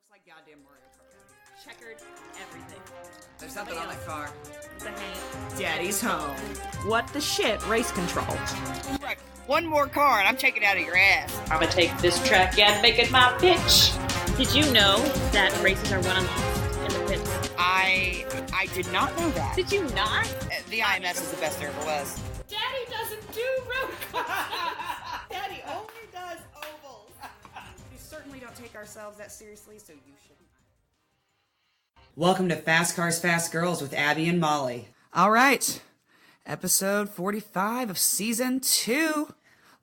looks like goddamn Mario Kart. Checkered everything. There's something on my car. The hand. Daddy's home. What the shit? Race control. Right. One more car and I'm taking it out of your ass. I'm gonna take this track and make it my pitch. Did you know that races are won and lost in the pits? I did not know that. Did you not? The IMS is the best there ever was. Daddy doesn't do road cars. Daddy only does ovals. We certainly don't take ourselves that seriously, so you shouldn't. Welcome to Fast Cars, Fast Girls with Abby and Molly. All right, episode 45 of season 2.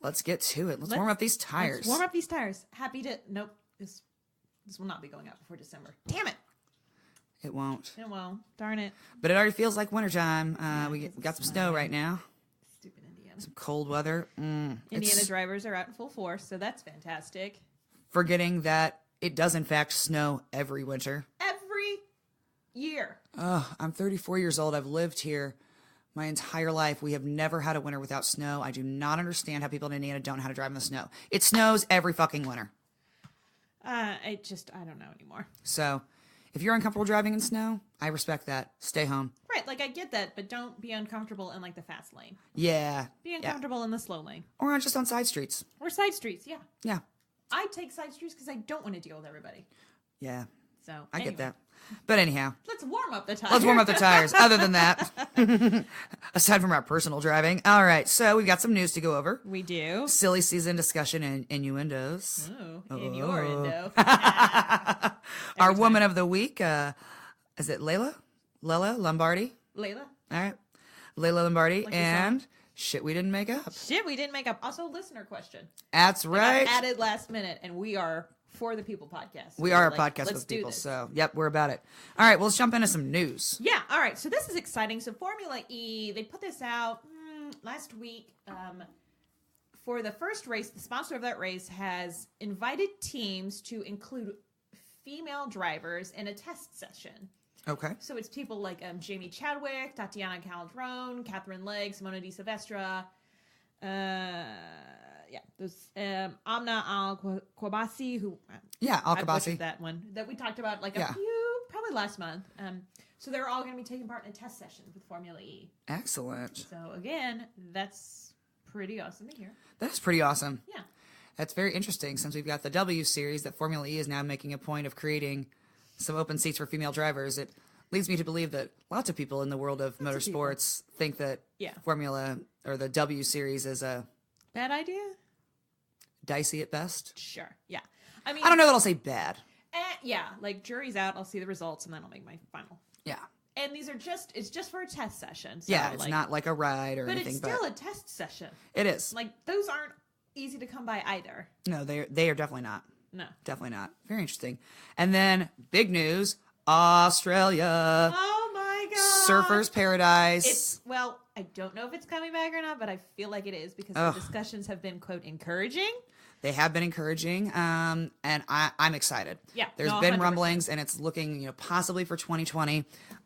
Let's get to it. Let's warm up these tires. Let's warm up these tires. Happy to... Nope. This will not be going out before December. Damn it. It won't. It won't. Darn it. But it already feels like wintertime. We got some snow right now. Stupid Indiana. Some cold weather. Indiana drivers are out in full force, so that's fantastic. Forgetting that it does in fact snow every winter. Every year. I'm 34 years old. I've lived here my entire life. We have never had a winter without snow. I do not understand how people in Indiana don't know how to drive in the snow. It snows every fucking winter. I don't know anymore. So, if you're uncomfortable driving in snow, I respect that. Stay home. Right, like I get that, but don't be uncomfortable in like the fast lane. Yeah. Be uncomfortable in the slow lane. Or just on side streets. Or side streets, yeah. Yeah. I take side streets because I don't want to deal with everybody. Yeah. So, I anyway. get that. But anyhow. Let's warm up the tires. Let's warm up the tires. Other than that, aside from our personal driving. All right, so we've got some news to go over. We do. Silly season discussion and innuendos. Oh, innuendo. Our woman of the week, is it Lella Lombardi? Layla. All right. Lella Lombardi Like and shit we didn't make up. Shit, we didn't make up. Also, listener question. That's right. Got added last minute, and we are For the People podcast. We So are a like, podcast let's with do people, this. so yep, we're about it. All right, well, let's jump into some news. Yeah, all right. So this is exciting. So Formula E, they put this out last week. For the first race, the sponsor of that race has invited teams to include female drivers in a test session. Okay. So it's people like Jamie Chadwick, Tatiana Calderon, Catherine Legg, Simona Di Silvestra. There's Amna Al-Kwabasi, who I butchered Al-Kwabasi. that one that we talked about like probably last month. So they're all going to be taking part in a test session with Formula E. Excellent. So again, that's pretty awesome to hear. That's pretty awesome. Yeah. That's very interesting since we've got the W Series that Formula E is now making a point of creating some open seats for female drivers. It leads me to believe that lots of people in the world of motorsports think that Formula or the W Series is a Bad idea? dicey at best. Sure. Yeah. I mean, I don't know that I'll say bad. Yeah. Like jury's out. I'll see the results and then I'll make my final. Yeah. And these are it's just for a test session. So Yeah, it's not like a ride or anything. But it's still a test session. It is. Like those aren't easy to come by either. No, they are definitely not. No. Definitely not. Very interesting. And then big news, Australia. Oh my God. Surfers Paradise. Well, I don't know if it's coming back or not, but I feel like it is because the discussions have been, quote, encouraging. They have been encouraging, and I'm excited. Yeah. There's been rumblings, and it's looking, possibly for 2020.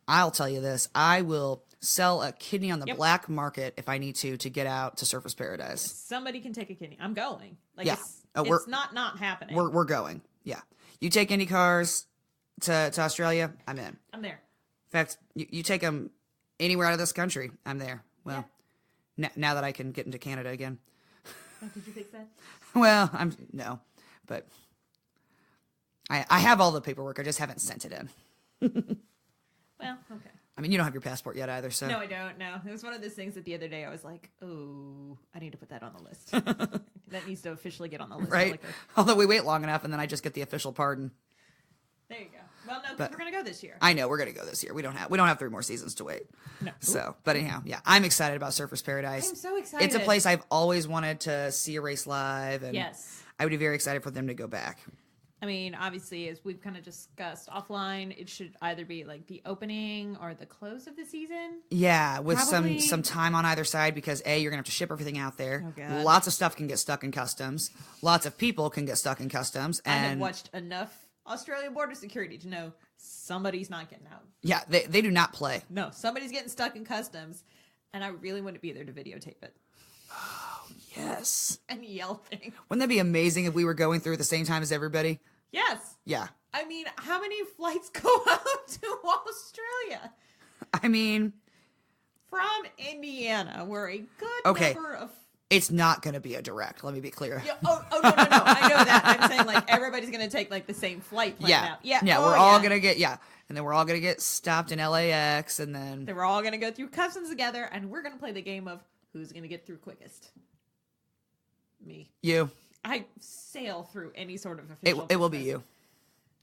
I'll tell you this. I will sell a kidney on the black market if I need to get out to Surfers Paradise. Somebody can take a kidney. I'm going. Like, Yeah. it's not happening. We're going. Yeah. You take IndyCars to Australia, I'm in. I'm there. In fact, you take them anywhere out of this country, I'm there. Well, now that I can get into Canada again. Oh, did you fix that? Well, no, but I have all the paperwork. I just haven't sent it in. Well, okay. I mean, you don't have your passport yet either, so. No, I don't. No, it was one of those things that the other day I was like, oh, I need to put that on the list. That needs to officially get on the list. Right. Although we wait long enough, and then I just get the official pardon. There you go. Well, no, because we're gonna go this year. I know we're gonna go this year. We don't have 3 more seasons to wait. No. So, but anyhow, yeah, I'm excited about Surfers Paradise. I'm so excited. It's a place I've always wanted to see a race live, and yes, I would be very excited for them to go back. I mean, obviously, as we've kind of discussed offline, it should either be like the opening or the close of the season. Yeah, with Probably. some time on either side because you're gonna have to ship everything out there. Oh, God. Lots of stuff can get stuck in customs. Lots of people can get stuck in customs. And I have watched enough Australian border security to know somebody's not getting out. yeah, they do not play. No, somebody's getting stuck in customs, and I really want to be there to videotape it. Yes. And yell things. Wouldn't that be amazing if we were going through at the same time as everybody? Yes. Yeah. I mean, how many flights go out to Australia? I mean, from Indiana, where a good number of... It's not going to be a direct, let me be clear. Yeah, no. I know that. I'm saying, like, everybody's going to take, like, the same flight plan out. Yeah, we're all going to get, and then we're all going to get stopped in LAX, and then we're all going to go through customs together, and we're going to play the game of who's going to get through quickest. Me. You. I sail through any sort of official It will be you.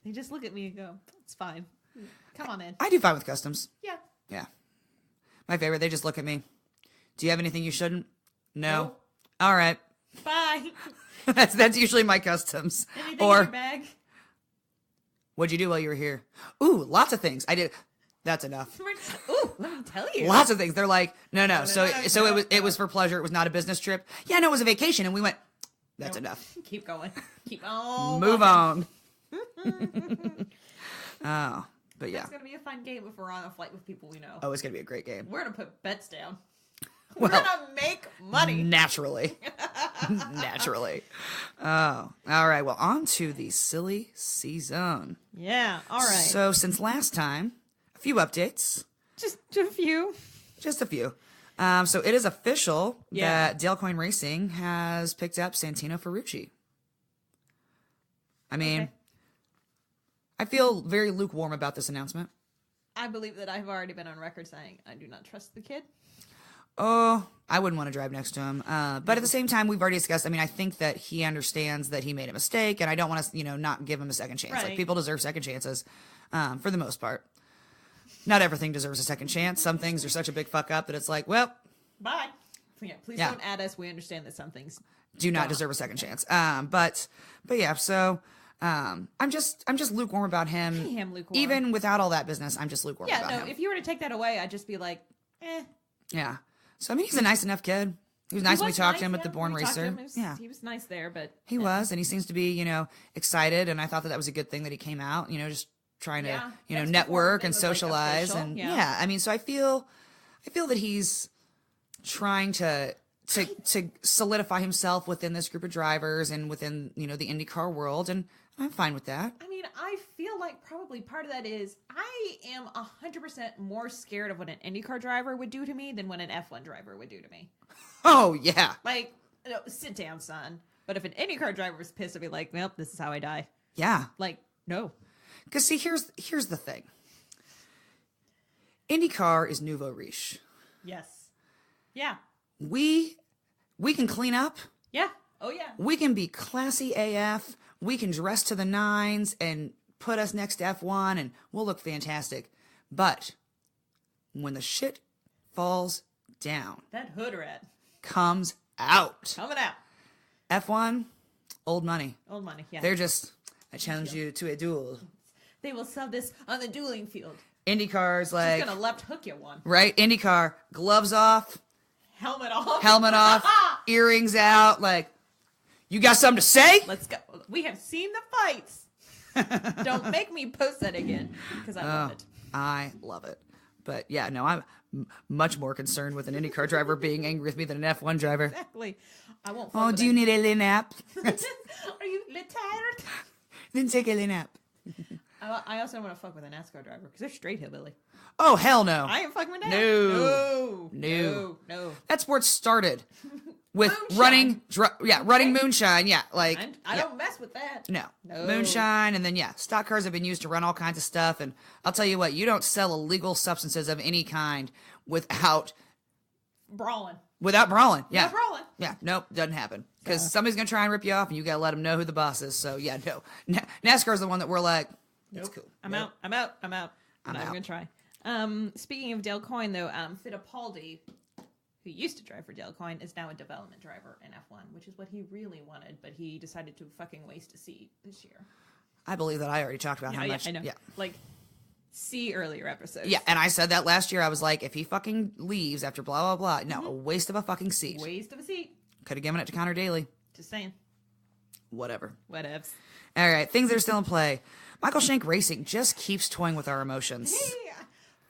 They just look at me and go, it's fine. Come on in. I do fine with customs. Yeah. Yeah. My favorite, they just look at me. Do you have anything you shouldn't? No. Nope. All right. Bye. That's usually my customs. Anything in your bag? What'd you do while you were here? Ooh, lots of things. I did. That's enough. Ooh, let me tell you. Lots of things. They're like, no. So it was for pleasure. It was not a business trip. Yeah, no, it was a vacation, and we went. That's enough. Keep going. Keep on. Move on. Oh, but yeah. It's gonna be a fun game if we're on a flight with people we know. Oh, it's gonna be a great game. We're gonna put bets down. Well, we're gonna make money. Naturally. Naturally. Oh, all right. Well, on to the silly season. Yeah, all right. So since last time, a few updates. Just a few. Just a few. So it is official that Dale Coyne Racing has picked up Santino Ferrucci. I mean, I feel very lukewarm about this announcement. I believe that I've already been on record saying I do not trust the kid. Oh, I wouldn't want to drive next to him. But at the same time, we've already discussed, I mean, I think that he understands that he made a mistake, and I don't want to, not give him a second chance. Right. Like, people deserve second chances, for the most part. Not everything deserves a second chance. Some things are such a big fuck up that it's like, well... Bye. Yeah, please don't add us. We understand that some things do not deserve a second chance. But yeah, so... I'm just lukewarm about him. I am lukewarm. Even without all that business, I'm just lukewarm about him. Yeah, no, if you were to take that away, I'd just be like, eh. Yeah. So, I mean, he's a nice enough kid. He was nice when we talked to him at the Born Racer. He was nice there, but... He was, and he seems to be, excited, and I thought that was a good thing that he came out, just trying to, network and socialize. And I mean, so I feel that he's trying to solidify himself within this group of drivers and within, the IndyCar world, and I'm fine with that. I mean, I feel like probably part of that is I am 100% more scared of what an IndyCar driver would do to me than what an F1 driver would do to me. Oh, yeah. Like, no, sit down, son. But if an IndyCar driver was pissed, I'd be like, well, this is how I die. Yeah. Like, no. Because, see, here's the thing. IndyCar is nouveau riche. Yes. Yeah. We can clean up. Yeah. Oh, yeah. We can be classy AF. We can dress to the nines and put us next to F1 and we'll look fantastic. But when the shit falls down, that hood rat comes out. Coming out. F1, old money. Old money, yeah. They're just, I challenge you to a duel. They will sell this on the dueling field. IndyCar's like... Just gonna left hook you one. Right? IndyCar, gloves off. Helmet off. Helmet off. Earrings out. Like, you got something to say? Let's go. We have seen the fights. Don't make me post that again because I love it. I love it. But yeah, no, I'm much more concerned with an IndyCar driver being angry with me than an F1 driver. Exactly. I won't. Oh, do you need a little nap? Are you a little tired? Then take a little nap. I also don't want to fuck with a NASCAR driver because they're straight hillbilly. Oh, hell no. I ain't fucking with that. No. That sport started with moonshine. running moonshine. Yeah, like I don't mess with that. No. Moonshine, and then stock cars have been used to run all kinds of stuff. And I'll tell you what, you don't sell illegal substances of any kind without brawling. Without brawling, yeah. Without brawling. Yeah, nope, doesn't happen. Because somebody's going to try and rip you off, and you got to let them know who the boss is. So, yeah, no. NASCAR's the one that we're like, that's cool. I'm out. I'm not even going to try. Speaking of Dale Coyne, though, Fittipaldi, who used to drive for Dale Coyne, is now a development driver in F1, which is what he really wanted, but he decided to fucking waste a seat this year. I believe that I already talked about how much. I know. Yeah. Like, see earlier episodes. Yeah, and I said that last year. I was like, if he fucking leaves after blah, blah, blah, no, a waste of a fucking seat. Waste of a seat. Could have given it to Connor Daly. Just saying. Whatever. Whatevs. All right, things that are still in play. Michael Shank Racing just keeps toying with our emotions. Hey,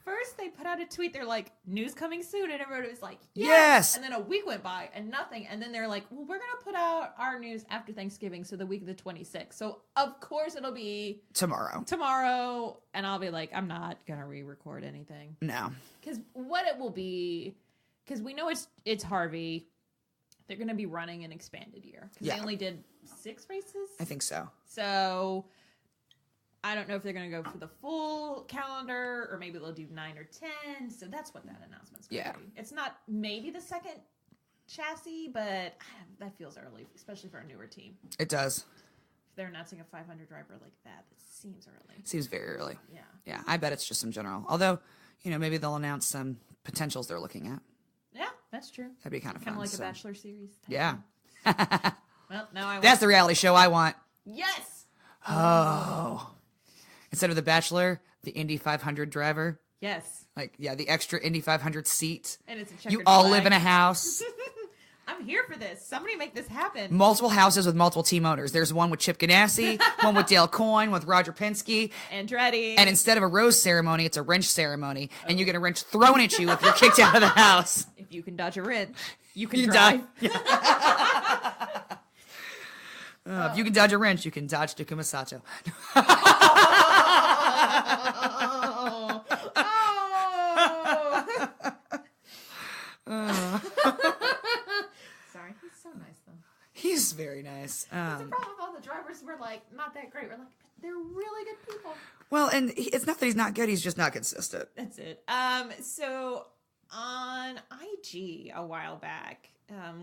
First, they put out a tweet. They're like, news coming soon. And everybody was like, Yes. And then a week went by and nothing. And then they're like, well, we're going to put out our news after Thanksgiving. So the week of the 26th. So, of course, it'll be tomorrow. And I'll be like, I'm not going to re-record anything. No. Because what it will be, because we know it's Harvey. They're going to be running an expanded year. Because they only did 6 races? I think so. So I don't know if they're going to go for the full calendar or maybe they'll do 9 or 10. So that's what that announcement's going to be. It's not maybe the second chassis, but that feels early, especially for a newer team. It does. If they're announcing a 500 driver like that, it seems early. Seems very early. Yeah. Yeah, I bet it's just some general. Although, maybe they'll announce some potentials they're looking at. Yeah, that's true. That'd be kind of fun. Kind of like a Bachelor series. Yeah. Well, now I want... That's the reality show I want. Yes! Oh. Instead of the Bachelor, the Indy 500 driver. Yes. The extra Indy 500 seat. And it's a checkered You all flag. live in a house. I'm here for this. Somebody make this happen. Multiple houses with multiple team owners. There's one with Chip Ganassi, one with Dale Coyne, with Roger Penske. Andretti. And instead of a rose ceremony, it's a wrench ceremony. And you get a wrench thrown at you if you're kicked out of the house. If you can dodge a wrench, you can drive. If you can dodge a wrench, you can dodge Takuma Sato. Sorry, he's so nice though. He's very nice. That's the problem with all the drivers. We're like not that great. We're like they're really good people. Well, and it's not that he's not good. He's just not consistent. That's it. So on IG a while back,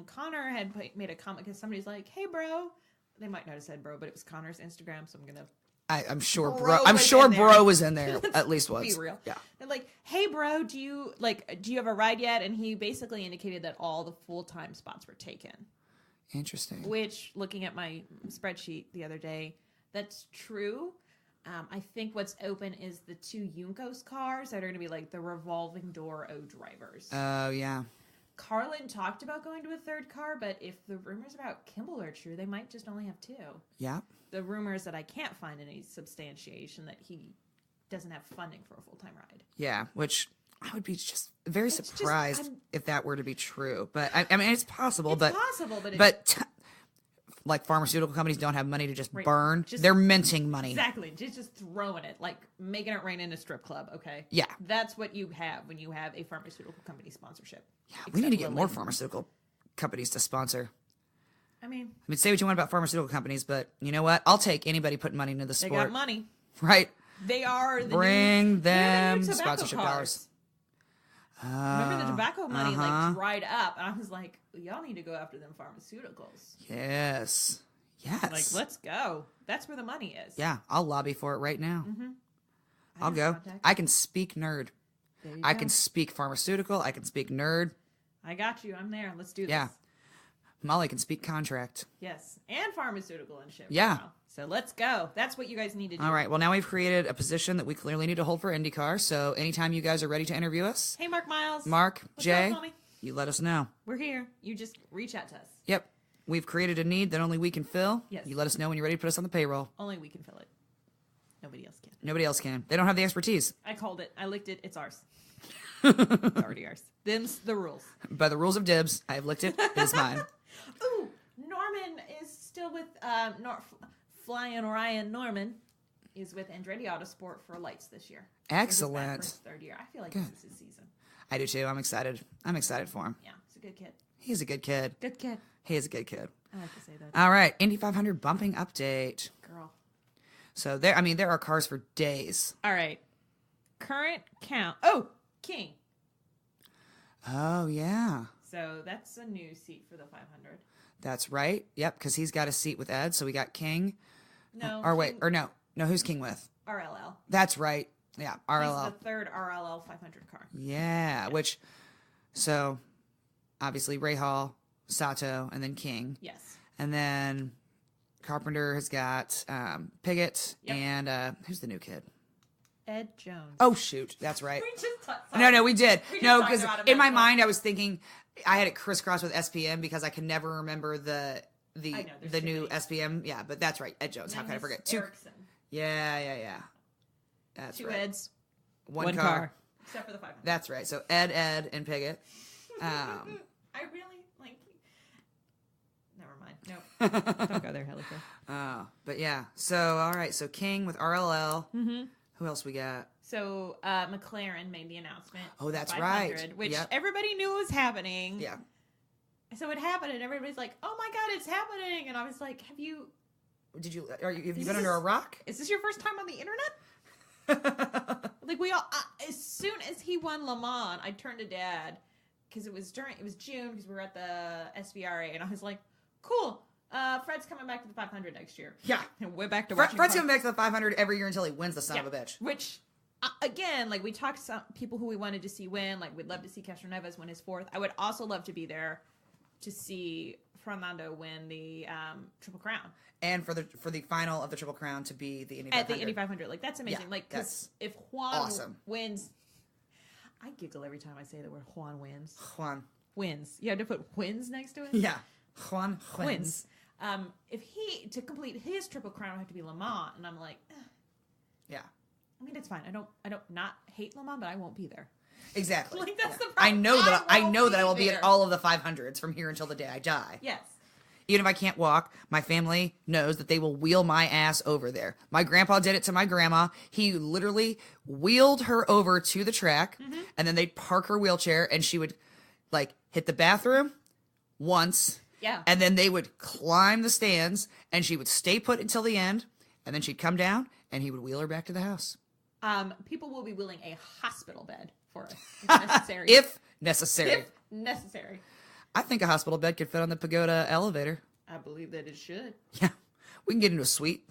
Connor had made a comment because somebody's like, "Hey, bro." They might not have said bro, but it was Connor's Instagram, so I'm gonna. I'm sure Bro bro was in there at least once. Be real. Yeah. They're like, "Hey, bro, do you have a ride yet?" And he basically indicated that all the full-time spots were taken. Interesting. Which, looking at my spreadsheet the other day, that's true. I think what's open is the 2 Juncos cars that are going to be like the revolving door O drivers. Oh, yeah. Carlin talked about going to a 3rd car, but if the rumors about Kimball are true, they might just only have 2. Yeah. The rumors that I can't find any substantiation that he doesn't have funding for a full-time ride. Yeah, which I would be just very surprised if that were to be true. But I mean, it's possible. It's possible, like pharmaceutical companies don't have money to just Right. burn. They're minting money. Exactly. Just throwing it, like making it rain in a strip club, okay? Yeah. That's what you have when you have a pharmaceutical company sponsorship. Yeah, we need to get more pharmaceutical companies to sponsor. I mean, say what you want about pharmaceutical companies, but you know what? I'll take anybody putting money into the they sport. got money. Right. They are the Bring them new tobacco sponsorship cards. dollars. Remember the tobacco money like dried up, and I was like, y'all need to go after them pharmaceuticals. Yes. Like, let's go. That's where the money is. Yeah, I'll lobby for it right now. I'll go. I can speak nerd. I can speak pharmaceutical. I can speak nerd. I got you. I'm there. Let's do this. Yeah. Molly can speak contract. Yes. And pharmaceutical and shit. Yeah. Wow. So let's go. That's what you guys need to do. All right. Well, now we've created a position that we clearly need to hold for IndyCar. So anytime you guys are ready to interview us. Hey, Mark Miles. Mark, What's Jay, up, homie? you let us know. We're here. You just reach out to us. Yep. We've created a need that only we can fill. Yes. You let us know when you're ready to put us on the payroll. Only we can fill it. Nobody else can. Nobody else can. They don't have the expertise. I called it. I licked it. It's ours. It's already ours. Them's the rules. By the rules of dibs, I have licked it. It is mine. Ooh, Norman is still with Flying Ryan Norman is with Andretti Autosport for lights this year. Excellent. This is his 3rd year. I feel like this is his season. I do too. I'm excited. I'm excited for him. Yeah, he's a good kid. He's a good kid. Good kid. He is a good kid. I like to say that. All right. Indy 500 bumping update. Girl. So there are cars for days. All right. Current count. Oh, King. Oh, yeah. So that's a new seat for the 500. That's right. Yep, because he's got a seat with Ed. So we got King. No. Or wait, or no. No, who's King with? RLL. That's right. Yeah, RLL. He's the 3rd RLL 500 car. Yeah, which, so obviously Ray Hall, Sato, and then King. Yes. And then Carpenter has got Piggott and who's the new kid? Ed Jones. Oh, shoot. That's right. We just talked. No, we did. We just No, talked because about him in my last mind I was thinking I had it crisscrossed with SPM because I can never remember the there's new too many. SPM. Yeah, but that's right. Ed Jones. How could I forget? Erickson. Yeah. That's 2 right. Eds. One car. Except for the 500. That's right. So Ed, and Piggott. I really like. Never mind. Nope. Don't go there, Helica. But yeah. So all right. So King with RLL. Mm-hmm. Who else we got? So McLaren made the announcement. Oh, that's right. Which everybody knew was happening. Yeah. So it happened, and everybody's like, "Oh my god, it's happening!" And I was like, "Have you have you been under a rock? Is this your first time on the internet?" Like we all, as soon as he won Le Mans, I turned to Dad because it was June because we were at the SVRA, and I was like, "Cool, Fred's coming back to the 500 next year." Yeah, and we're back to watching. Fred's coming back to the 500 every year until he wins the son of a bitch. Which, again, like we talked to some people who we wanted to see win. Like we'd love to see Castro Neves win his 4th. I would also love to be there to see Fernando win the Triple Crown. And for the final of the Triple Crown to be the Indy 500. At the Indy 500. Like, that's amazing. Yeah, like, because if Juan wins... I giggle every time I say the word Juan wins. Juan. Wins. You had to put wins next to it? Yeah. Juan wins. If he, to complete his Triple Crown, would have to be Le Mans. And I'm like... Yeah. I mean, it's fine. I don't not hate Le Mans, but I won't be there. Exactly. Like, that's the problem. I know that I will be at all of the 500s from here until the day I die. Yes. Even if I can't walk, my family knows that they will wheel my ass over there. My grandpa did it to my grandma. He literally wheeled her over to the track, and then they'd park her wheelchair, and she would, like, hit the bathroom once, and then they would climb the stands, and she would stay put until the end, and then she'd come down, and he would wheel her back to the house. People will be willing a hospital bed for us if necessary. If necessary. If necessary. I think a hospital bed could fit on the Pagoda elevator. I believe that it should. Yeah. We can get into a suite.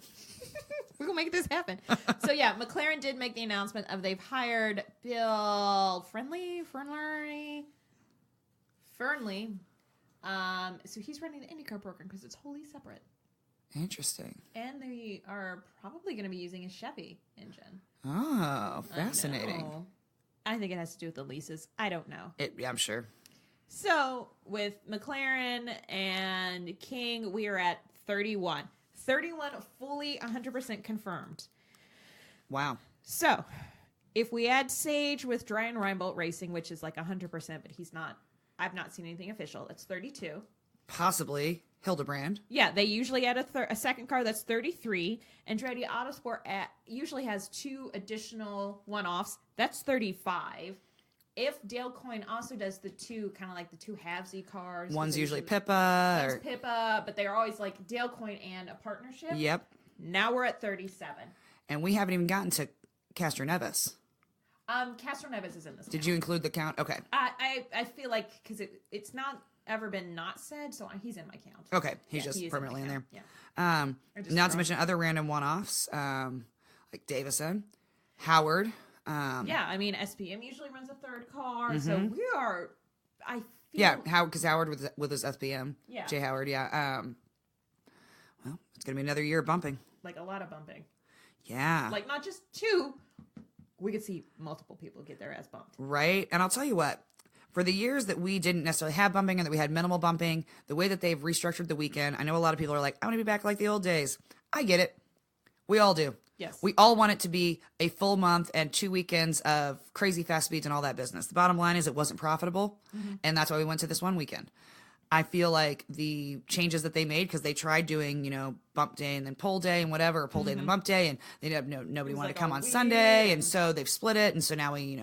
We're going to make this happen. So, yeah, McLaren did make the announcement of they've hired Bill Fernley. So he's running the IndyCar program because it's wholly separate. Interesting. And they are probably going to be using a Chevy engine. Oh, fascinating. I think it has to do with the leases. I don't know. Yeah, I'm sure. So, with McLaren and King, we are at 31. 31 fully 100% confirmed. Wow. So, if we add Sage with Brian Reinbolt Racing, which is like 100%, but he's not, I've not seen anything official, that's 32. Possibly Hildebrand. Yeah, they usually add a second car, that's 33. Andretti Autosport usually has 2 additional one-offs, that's 35. If Dale Coyne also does the 2, kind of like the 2 halvesy cars. One's usually Pippa. One's Pippa, but they're always like Dale Coyne and a partnership. Yep. Now we're at 37. And we haven't even gotten to Castro Neves. Castro Neves is in this. Did you include the count? Okay. I feel like, because it's not ever been not said, so he's in my count. Okay. He's just permanently in there. Yeah. Not to mention other random one-offs, like Davison, Howard. Yeah, I mean, SPM usually runs a 3rd car, so we are, I feel... Yeah, because Howard with his SPM. Yeah. Jay Howard, yeah. Well, it's going to be another year of bumping. Like, a lot of bumping. Yeah. Like, not just 2. We could see multiple people get their ass bumped. Right? And I'll tell you what, for the years that we didn't necessarily have bumping and that we had minimal bumping, the way that they've restructured the weekend, I know a lot of people are like, I want to be back like the old days. I get it. We all do. Yes. We all want it to be a full month and 2 weekends of crazy fast speeds and all that business. The bottom line is it wasn't profitable, and that's why we went to this one weekend. I feel like the changes that they made, because they tried doing, bump day and then pole day and whatever, or pole day and then bump day, and they ended up nobody wanted to come on Sunday, and so they've split it, and so now we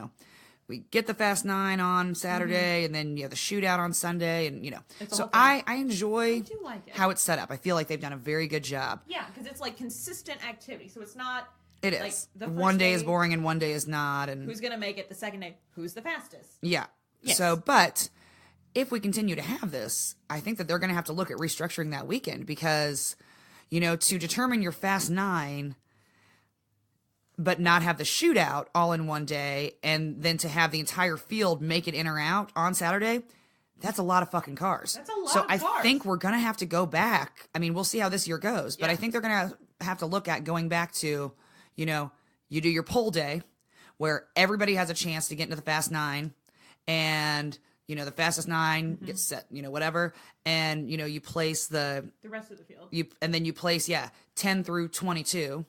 get the Fast 9 on Saturday, and then you have the shootout on Sunday, and so I enjoy how it's set up. I feel like they've done a very good job. Yeah, because it's like consistent activity, so it's not. It is. Like the one day is boring and one day is not, and who's gonna make it the second day? Who's the fastest? Yeah. Yes. So, but if we continue to have this, I think that they're going to have to look at restructuring that weekend because, to determine your Fast 9. But not have the shootout all in one day, and then to have the entire field make it in or out on Saturday, that's a lot of fucking cars. That's a lot so of cars. I think we're going to have to go back. I mean, we'll see how this year goes, but I think they're going to have to look at going back to, you do your pole day where everybody has a chance to get into the Fast 9, and the fastest 9 gets set, whatever. And, you place the rest of the field. And then you place, 10 through 22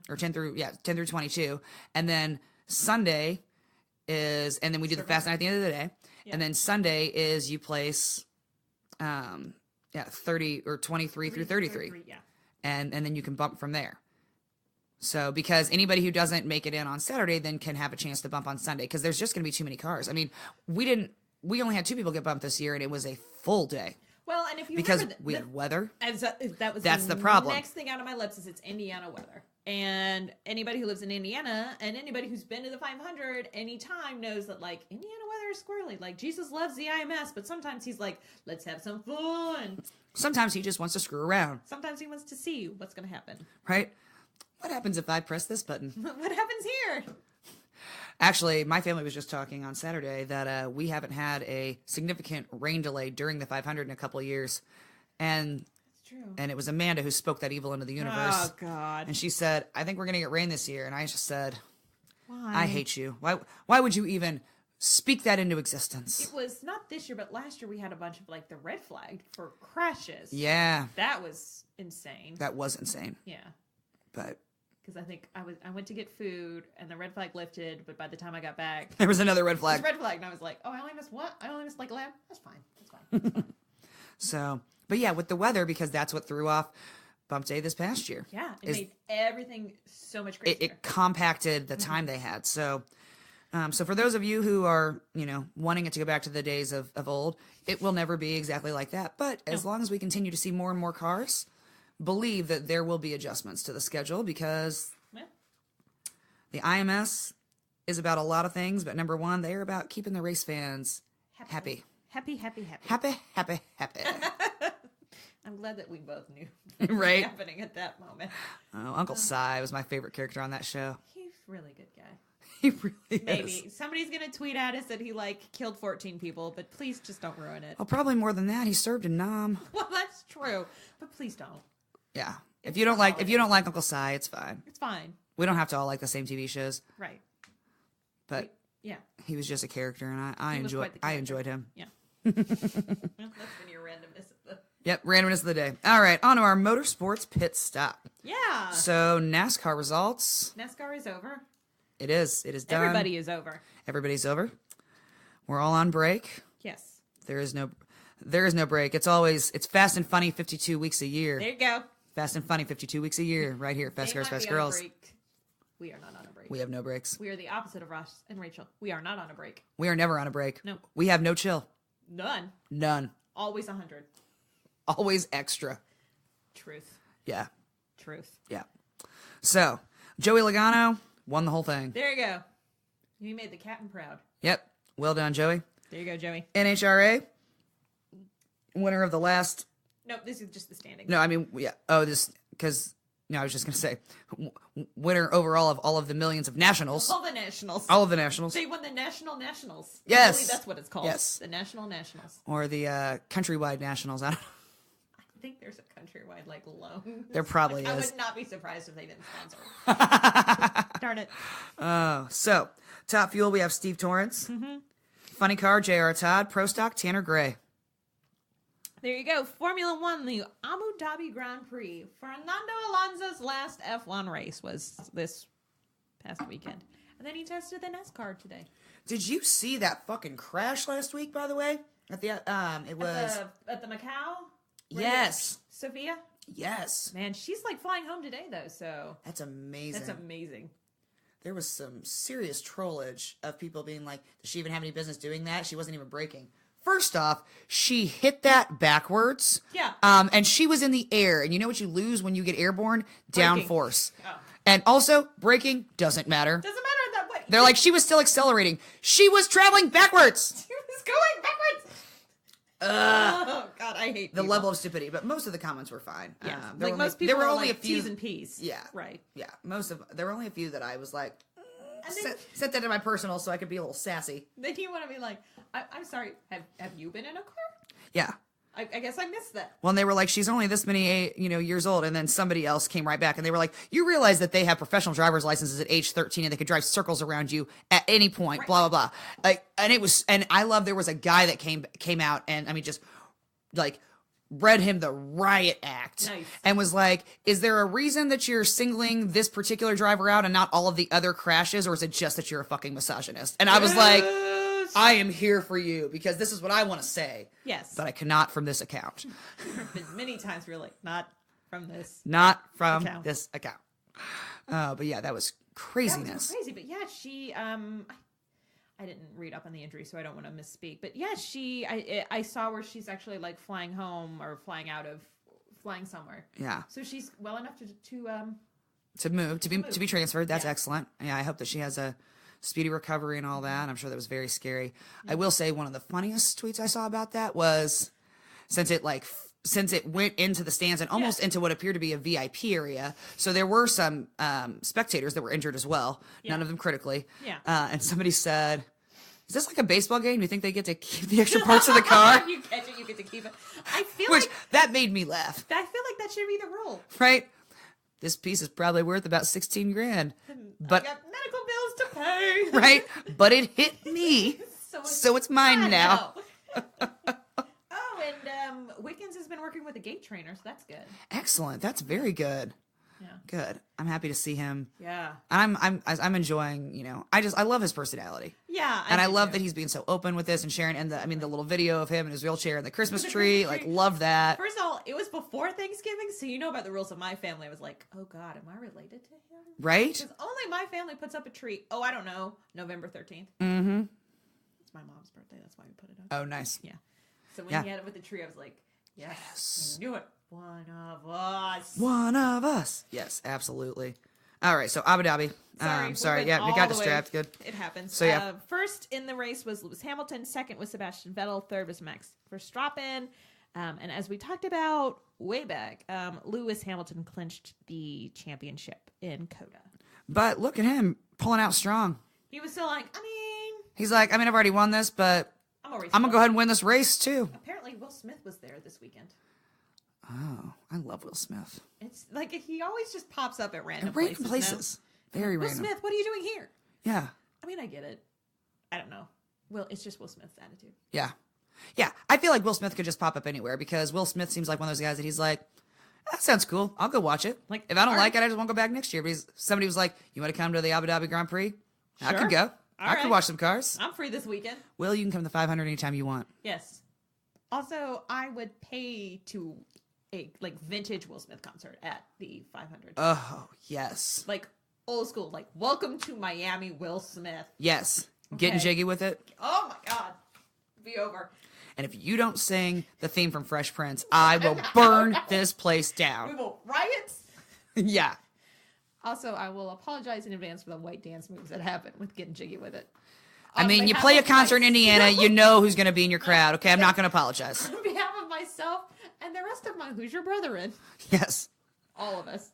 or 10 through 22. And then Sunday, is, and then we do the fast night at the end of the day. Yeah. And then Sunday is you place, 30 or 23 through 33. Yeah. And then you can bump from there. So, because anybody who doesn't make it in on Saturday then can have a chance to bump on Sunday, because there's just going to be too many cars. I mean, we only had 2 people get bumped this year, and it was a full day. Well, and if you because we had weather, that's the problem. Next thing out of my lips is it's Indiana weather, and anybody who lives in Indiana and anybody who's been to the 500 anytime knows that like Indiana weather is squirrely. Like Jesus loves the IMS, but sometimes he's like, let's have some fun. Sometimes he just wants to screw around. Sometimes he wants to see what's going to happen. Right? What happens if I press this button? What happens here? Actually, my family was just talking on Saturday that we haven't had a significant rain delay during the 500 in a couple of years. And that's true. And it was Amanda who spoke that evil into the universe. Oh, God. And she said, I think we're going to get rain this year. And I just said, why? I hate you. Why would you even speak that into existence? It was not this year, but last year we had a bunch of like the red flag for crashes. Yeah. That was insane. That was insane. Yeah. But... because I think I went to get food and the red flag lifted, but by the time I got back, there was another red flag. Red flag, and I was like, "Oh, I only missed what? I only missed like a lap. That's fine. That's fine." So, but yeah, with the weather, because that's what threw off Bump Day this past year. Yeah, it made everything so much crazier. It compacted the time they had. So, so for those of you who are wanting it to go back to the days of old, it will never be exactly like that. But as long as we continue to see more and more cars, believe that there will be adjustments to the schedule, because the IMS is about a lot of things, but number one, they're about keeping the race fans happy. Happy. I'm glad that we both knew what was happening at that moment. Oh, Uncle Si was my favorite character on that show. He's a really good guy. He really is. Maybe somebody's gonna tweet at us that he killed 14 people, but please just don't ruin it. Oh, probably more than that. He served in Nam. Well, that's true, but please don't. Yeah. If you don't like Uncle Si, it's fine. It's fine. We don't have to all like the same TV shows. Right. But yeah, he was just a character, and I enjoyed him. Yeah. Well, that's been your randomness of the... Yep, randomness of the day. All right, on to our motorsports pit stop. Yeah. So NASCAR results. NASCAR is over. It is. It is done. Everybody is over. Everybody's over. We're all on break. Yes. There is no break. It's fast and funny 52 weeks a year. There you go. Fast and funny 52 weeks a year, right here at Fast Cars, Fast Girls. We are not on a break. We have no breaks. We are the opposite of Ross and Rachel. We are not on a break. We are never on a break. No. We have no chill. None. Always 100. Always extra. Truth. Yeah. Truth. Yeah. So, Joey Logano won the whole thing. There you go. You made the captain proud. Yep. Well done, Joey. There you go, Joey. NHRA, winner of the last... No, this is just the standing. No, I mean, yeah. Oh, I was just going to say, winner overall of all of the millions of nationals. All the nationals. All of the nationals. They won the nationals. Yes. Really, that's what it's called. Yes. The nationals. Or the countrywide nationals. I don't know. I think there's a countrywide, loan. There probably is. I would not be surprised if they didn't sponsor. Darn it. Oh, so, Top Fuel, we have Steve Torrance. Mm-hmm. Funny Car, J.R. Todd. Pro Stock, Tanner Gray. There you go. Formula One, the Abu Dhabi Grand Prix. Fernando Alonso's last F1 race was this past weekend. And then he tested the NASCAR today. Did you see that fucking crash last week, by the way? At the at the Macau? Yes. Sophia? Yes. Man, she's flying home today though, so that's amazing. That's amazing. There was some serious trollage of people being like, does she even have any business doing that? She wasn't even braking. First off, she hit that backwards. Yeah. And she was in the air. And you know what you lose when you get airborne? Downforce. Oh. And also, braking doesn't matter. Doesn't matter in that way. They're like, she was still accelerating. She was traveling backwards. She was going backwards. Oh, God, I hate the level of stupidity. But most of the comments were fine. Yeah. Most people were only a few. T's and P's. Yeah. Right. Yeah. There were only a few that I was like, set that in my personal so I could be a little sassy. Then you want to be like, I'm sorry, have you been in a car? Yeah. I guess I missed that. Well, and they were like, she's only this many, years old. And then somebody else came right back and they were like, you realize that they have professional driver's licenses at age 13 and they could drive circles around you at any point, right. Blah, blah, blah. And I love, there was a guy that came out and just read him the riot act Nice. and was like, is there a reason that you're singling this particular driver out and not all of the other crashes, or is it just that you're a fucking misogynist? And I was like, I am here for you because this is what I want to say. Yes. But I cannot from this account. Many times we're like, not from this. Not from account. this account. But yeah, that was craziness. That was crazy, but yeah, she I didn't read up on the injury, so I don't want to misspeak. But yeah, I saw where she's actually like flying home or flying somewhere. Yeah. So she's well enough To move, to be transferred. That's excellent. Yeah, I hope that she has a speedy recovery and all that. I'm sure that was very scary. I will say one of the funniest tweets I saw about that was since it went into the stands and almost into what appeared to be a VIP area. So there were some spectators that were injured as well. Yeah. None of them critically. Yeah. And somebody said, is this like a baseball game? Do you think they get to keep the extra parts of the car? You catch it, you get to keep it. I feel Which, like that made me laugh. I feel like that should be the rule. Right? This piece is probably worth about $16,000. But I got medical bills to pay. Right? But it hit me. So it's mine now. Wickens has been working with a gate trainer, so that's good. Excellent. That's very good. Yeah. Good. I'm happy to see him. Yeah. I'm enjoying, I love his personality. Yeah. I love that he's being so open with this and sharing the little video of him in his wheelchair and the Christmas tree. Like, love that. First of all, it was before Thanksgiving, so you know about the rules of my family. I was like, oh God, am I related to him? Right? Because only my family puts up a tree. Oh, I don't know. November 13th. Mm-hmm. It's my mom's birthday. That's why we put it up. Oh, nice. Yeah. So when he had it with the tree, I was like, yes. I knew it. One of us. One of us. Yes, absolutely. All right, so Abu Dhabi. Sorry. Yeah, we got distracted. Good. It happens. So, yeah. First in the race was Lewis Hamilton. Second was Sebastian Vettel. Third was Max Verstappen. And as we talked about way back, Lewis Hamilton clinched the championship in Coda. But look at him pulling out strong. He was still like, He's like, I've already won this, but I'm going to go ahead and win this race, too. Apparently, Will Smith was there this weekend. Oh, I love Will Smith. It's like he always just pops up at random places. Very Will random. Smith, what are you doing here? Yeah. I get it. I don't know. Well, it's just Will Smith's attitude. Yeah. Yeah. I feel like Will Smith could just pop up anywhere because Will Smith seems like one of those guys that he's like, that sounds cool. I'll go watch it. Like, if I don't like it, I just won't go back next year. But somebody was like, you want to come to the Abu Dhabi Grand Prix? Sure. I could go. I could watch some cars. I'm free this weekend. Will, you can come to the 500 anytime you want. Yes. Also, I would pay to a vintage Will Smith concert at the 500. Oh, yes. Like old school, like welcome to Miami, Will Smith. Yes. Okay. Getting jiggy with it. Oh my God. Be over. And if you don't sing the theme from Fresh Prince, I will burn this place down. We will riot. Yeah. Also, I will apologize in advance for the white dance moves that happen with getting jiggy with it. You play a concert in Indiana, you know who's going to be in your crowd. Okay, I'm not going to apologize. On behalf of myself and the rest of my Hoosier brethren. Yes. All of us.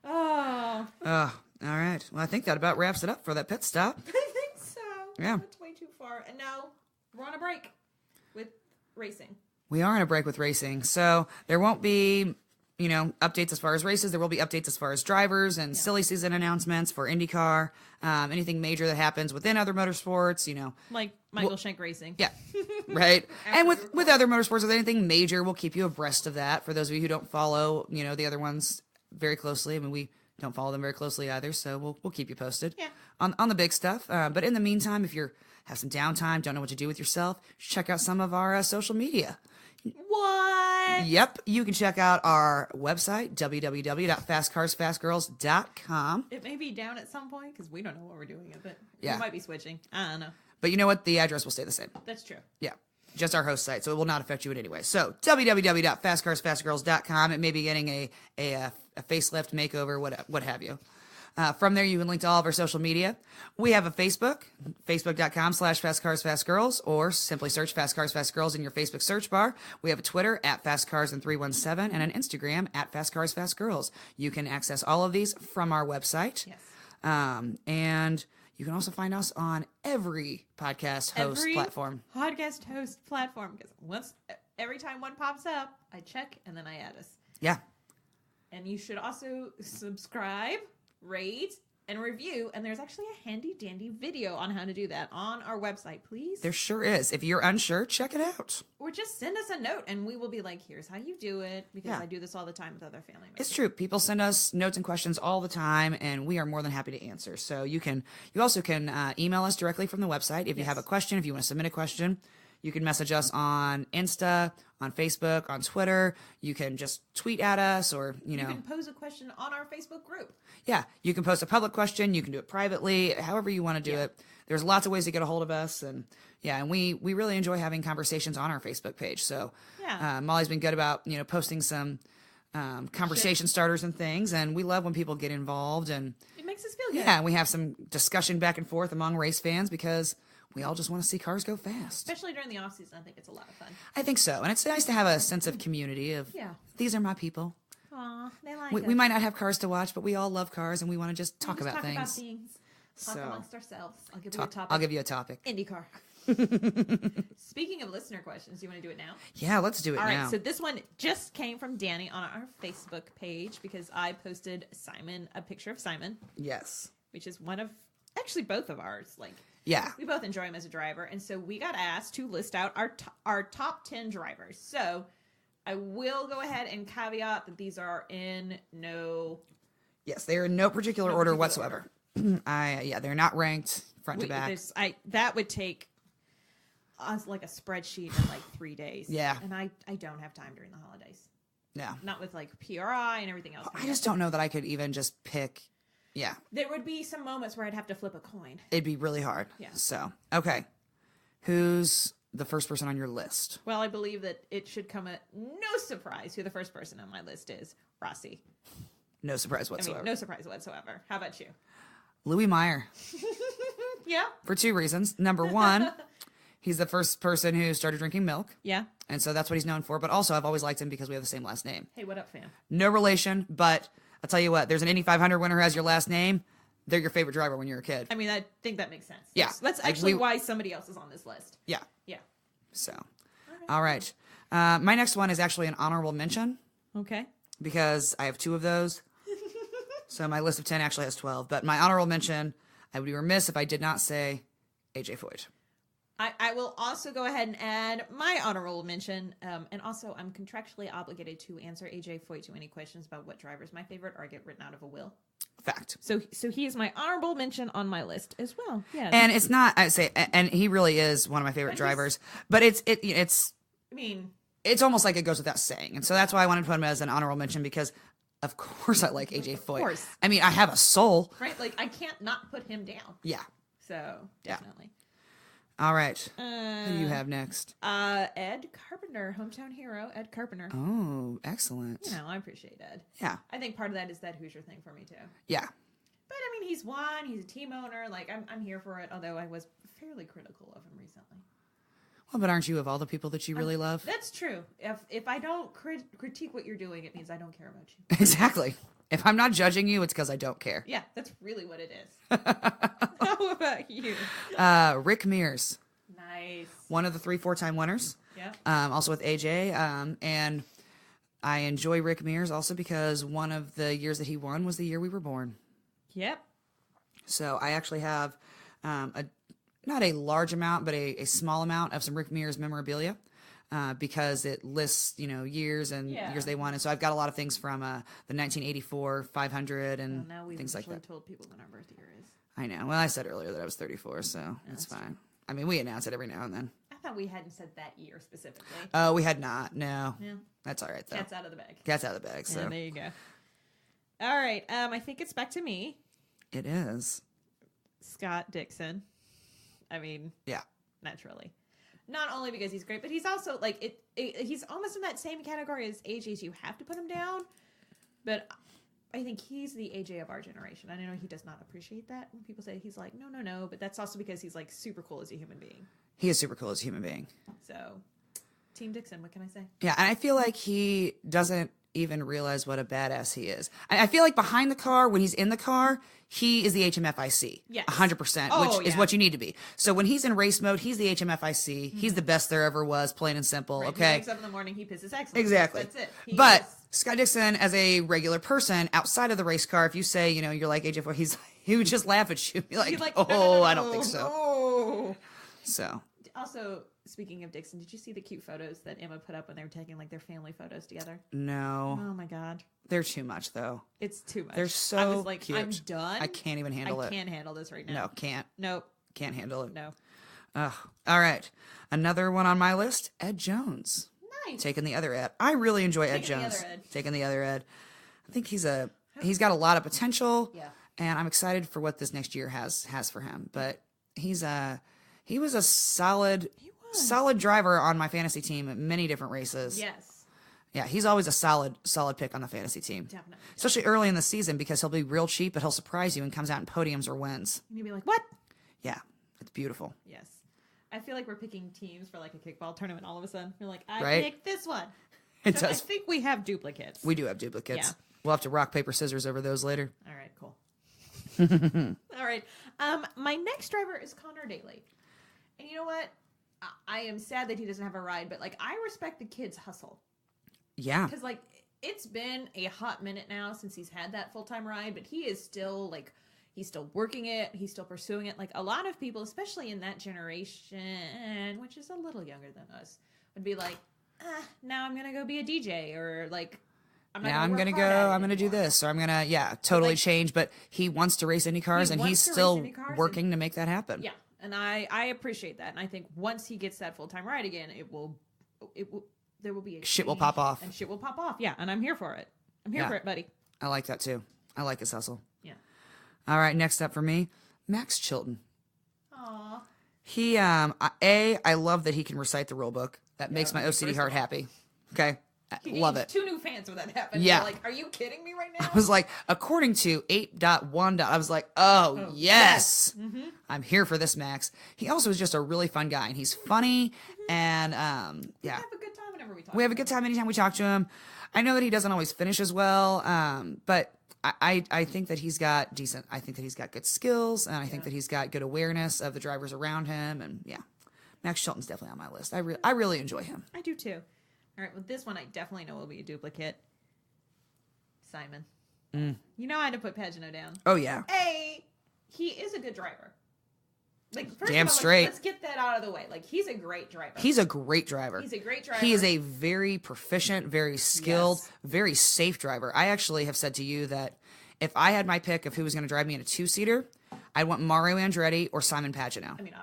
Oh. All right. Well, I think that about wraps it up for that pit stop. I think so. Yeah. It's way too far. And now we're on a break with racing. We are on a break with racing. So there won't be, updates as far as races. There will be updates as far as drivers and silly season announcements for IndyCar. Anything major that happens within other motorsports, Like Michael Shank Racing. Yeah. Right. And with other motorsports, with anything major, we'll keep you abreast of that. For those of you who don't follow, the other ones very closely. We don't follow them very closely either. So we'll keep you posted on the big stuff. But in the meantime, if you have some downtime, don't know what to do with yourself, check out some of our social media. What? Yep. You can check out our website, www.fastcarsfastgirls.com. It may be down at some point because we don't know what we're doing with it. Yeah. We might be switching. I don't know. But you know what? The address will stay the same. That's true. Yeah. Just our host site. So it will not affect you in any way. So www.fastcarsfastgirls.com. It may be getting a facelift, makeover, what have you. From there, you can link to all of our social media. We have a Facebook, facebook.com/fastcarsfastgirls, or simply search Fast Cars Fast Girls in your Facebook search bar. We have a Twitter @FastCars317 and an Instagram @FastCarsFastGirls. You can access all of these from our website. Yes. And you can also find us on every podcast host platform. Podcast host platform. Because every time one pops up, I check and then I add us. Yeah. And you should also subscribe, rate, and review. And there's actually a handy dandy video on how to do that on our website, please. There sure is. If you're unsure, check it out. Or just send us a note and we will be like, here's how you do it, because I do this all the time with other family members. It's true. People send us notes and questions all the time, and we are more than happy to answer. So you also can email us directly from the website if you have a question, if you want to submit a question. You can message us on Insta, on Facebook, on Twitter. You can just tweet at us, or, you can pose a question on our Facebook group. Yeah, you can post a public question. You can do it privately, however you want to do it. There's lots of ways to get a hold of us. And we really enjoy having conversations on our Facebook page. So Molly's been good about, posting some conversation starters and things. And we love when people get involved. And it makes us feel good. Yeah, and we have some discussion back and forth among race fans because we all just want to see cars go fast. Especially during the off season, I think it's a lot of fun. I think so. And it's nice to have a sense of community of, these are my people. Aw, they like we might not have cars to watch, but we all love cars and we want to just talk about things. Talk amongst ourselves. I'll give you a topic. I'll give you a topic. IndyCar. Speaking of listener questions, do you want to do it now? Yeah, let's do it now. All right, so this one just came from Danny on our Facebook page because I posted a picture of Simon. Yes. Which is actually both of ours. Yeah. We both enjoy him as a driver. And so we got asked to list out our top 10 drivers. So I will go ahead and caveat that these are in no... Yes, they are in no particular order whatsoever. They're not ranked front to back. That would take us like a spreadsheet in 3 days. Yeah. And I don't have time during the holidays. No. Not with PRI and everything else. I just don't know that I could even just pick... Yeah. There would be some moments where I'd have to flip a coin. It'd be really hard. Yeah. So, okay. Who's the first person on your list? Well, I believe that it should come at no surprise who the first person on my list is. Rossi. No surprise whatsoever. No surprise whatsoever. How about you? Louis Meyer. Yeah. For 2 reasons. Number 1, he's the first person who started drinking milk. Yeah. And so that's what he's known for. But also, I've always liked him because we have the same last name. Hey, what up, fam? No relation, but... I'll tell you what, there's an Indy 500 winner who has your last name. They're your favorite driver when you're a kid. I mean, I think that makes sense. Yeah. That's actually why somebody else is on this list. Yeah. Yeah. So, all right. My next one is actually an honorable mention. Okay. Because I have 2 of those. So my list of 10 actually has 12. But my honorable mention, I would be remiss if I did not say AJ Foyt. I will also go ahead and add my honorable mention. And also, I'm contractually obligated to answer AJ Foyt to any questions about what driver is my favorite or I get written out of a will. Fact. So he is my honorable mention on my list as well. Yeah. And it's not, and he really is one of my favorite drivers. But it's. I mean, it's almost like it goes without saying. And so that's why I wanted to put him as an honorable mention because, of course, I like AJ Foyt. Of course. I mean, I have a soul. Right? I can't not put him down. Yeah. So, definitely. All right. Who do you have next? Ed Carpenter, hometown hero, Ed Carpenter. Oh, excellent. I appreciate Ed. Yeah. I think part of that is that Hoosier thing for me too. Yeah. But I mean, he's a team owner. I'm here for it. Although I was fairly critical of him recently. Well, but aren't you of all the people that you really love? That's true. If I don't critique what you're doing, it means I don't care about you. Exactly. If I'm not judging you, it's because I don't care. Yeah, that's really what it is. How about you? Rick Mears. Nice. One of the 3 4-time winners. Yeah. Also with AJ. And I enjoy Rick Mears also because one of the years that he won was the year we were born. Yep. So I actually have not a large amount, but a small amount of some Rick Mears memorabilia. Because it lists, years and years they won. And so I've got a lot of things from the 1984 500 and things like that. Now we've told people when our birth year is. I know. Well, I said earlier that I was 34, so that's fine. True. I mean, we announce it every now and then. I thought we hadn't said that year specifically. Oh, we had not. No. Yeah. That's all right, though. Cat's out of the bag. Cat's out of the bag, so. Yeah, there you go. All right. I think it's back to me. It is. Scott Dixon. I mean. Yeah. Naturally. Not only because he's great, but he's also he's almost in that same category as AJ's. You have to put him down, but I think he's the AJ of our generation. I know he does not appreciate that when people say he's like, no, but that's also because he's super cool as a human being. He is super cool as a human being. So, Team Dixon, what can I say? Yeah, and I feel like he doesn't even realize what a badass he is. I feel like behind the car, when he's in the car, he is the HMFIC. Yes. 100%, which is what you need to be. So when he's in race mode, he's the HMFIC. Mm-hmm. He's the best there ever was, plain and simple, right. okay? He wakes up in the morning, he pisses excellent. Exactly. That's it. But Scott Dixon, as a regular person, outside of the race car, if you say, you're like AJ4, He would just laugh at you, be like, He'd "Oh, no, I don't think so." No. So Also, speaking of Dixon, did you see the cute photos that Emma put up when they were taking like their family photos together? no, Oh my god, they're too much though. it's too much. They're so I was like, cute. I'm done. I can't even handle it. I can't handle this right now. No, can't. Nope. Can't handle it. No. Ugh. All right, another one on my list: Ed Jones. Nice. Taking the other Ed. I really enjoy Ed Taking the Jones. other Ed. Taking the other Ed. I think he's got a lot of potential. Yeah. And I'm excited for what this next year has for him. But he was a solid driver on my fantasy team at many different races. Yes. Yeah, he's always a solid pick on the fantasy team. Definitely. Especially early in the season because he'll be real cheap, but he'll surprise you and comes out in podiums or wins. And you'd be like, what? Yeah, it's beautiful. Yes. I feel like we're picking teams for like a kickball tournament all of a sudden. You're like, I Right? picked this one. It So I does. think we have duplicates. We do have duplicates. Yeah. We'll have to rock, paper, scissors over those later. All right, cool. All right. My next driver is Connor Daly. And you know what? I am sad that he doesn't have a ride, but like I respect the kid's hustle. Yeah. Because like it's been a hot minute now since he's had that full-time ride, but he is still like he's still working it, he's still pursuing it. Like a lot of people, especially in that generation, which is a little younger than us, would be like, now I'm gonna go be a DJ, or like I'm gonna do this, or I'm gonna totally like, change. But he wants to race IndyCars, and he's still working to make that happen. Yeah, and I appreciate that, and I think once he gets that full-time ride again, it will there will be a Shit will change, pop off. and shit will pop off. Yeah, and I'm here for it. I'm here for it, buddy. I like that too. I like his hustle. Yeah. All right, next up for me, Max Chilton. Aw. He I love that he can recite the rule book. That makes my OCD heart happy. Okay. Love it. 2 new fans when that happened. Yeah. You're like, are you kidding me right now? I was like, according to 8.1. I was like, oh yes. Mm-hmm. I'm here for this, Max. He also is just a really fun guy, and he's funny, and We have a good time whenever we talk. we have a good time anytime we talk to him. I know that he doesn't always finish as well, but I think that he's got decent. I think that he's got good skills, and I think that he's got good awareness of the drivers around him, and yeah, Max Chilton's definitely on my list. I really enjoy him. I do too. All right, with this one, I definitely know will be a duplicate. Simon. You know I had to put Pagano down. Oh yeah. He is a good driver. Like, first Damn of all, straight. Let's get that out of the way. Like, he's a great driver. He's a great driver. He's a great driver. He is a very proficient, very skilled, very safe driver. I actually have said to you that if I had my pick of who was going to drive me in a 2-seater, I'd want Mario Andretti or Simon Pagano. I mean,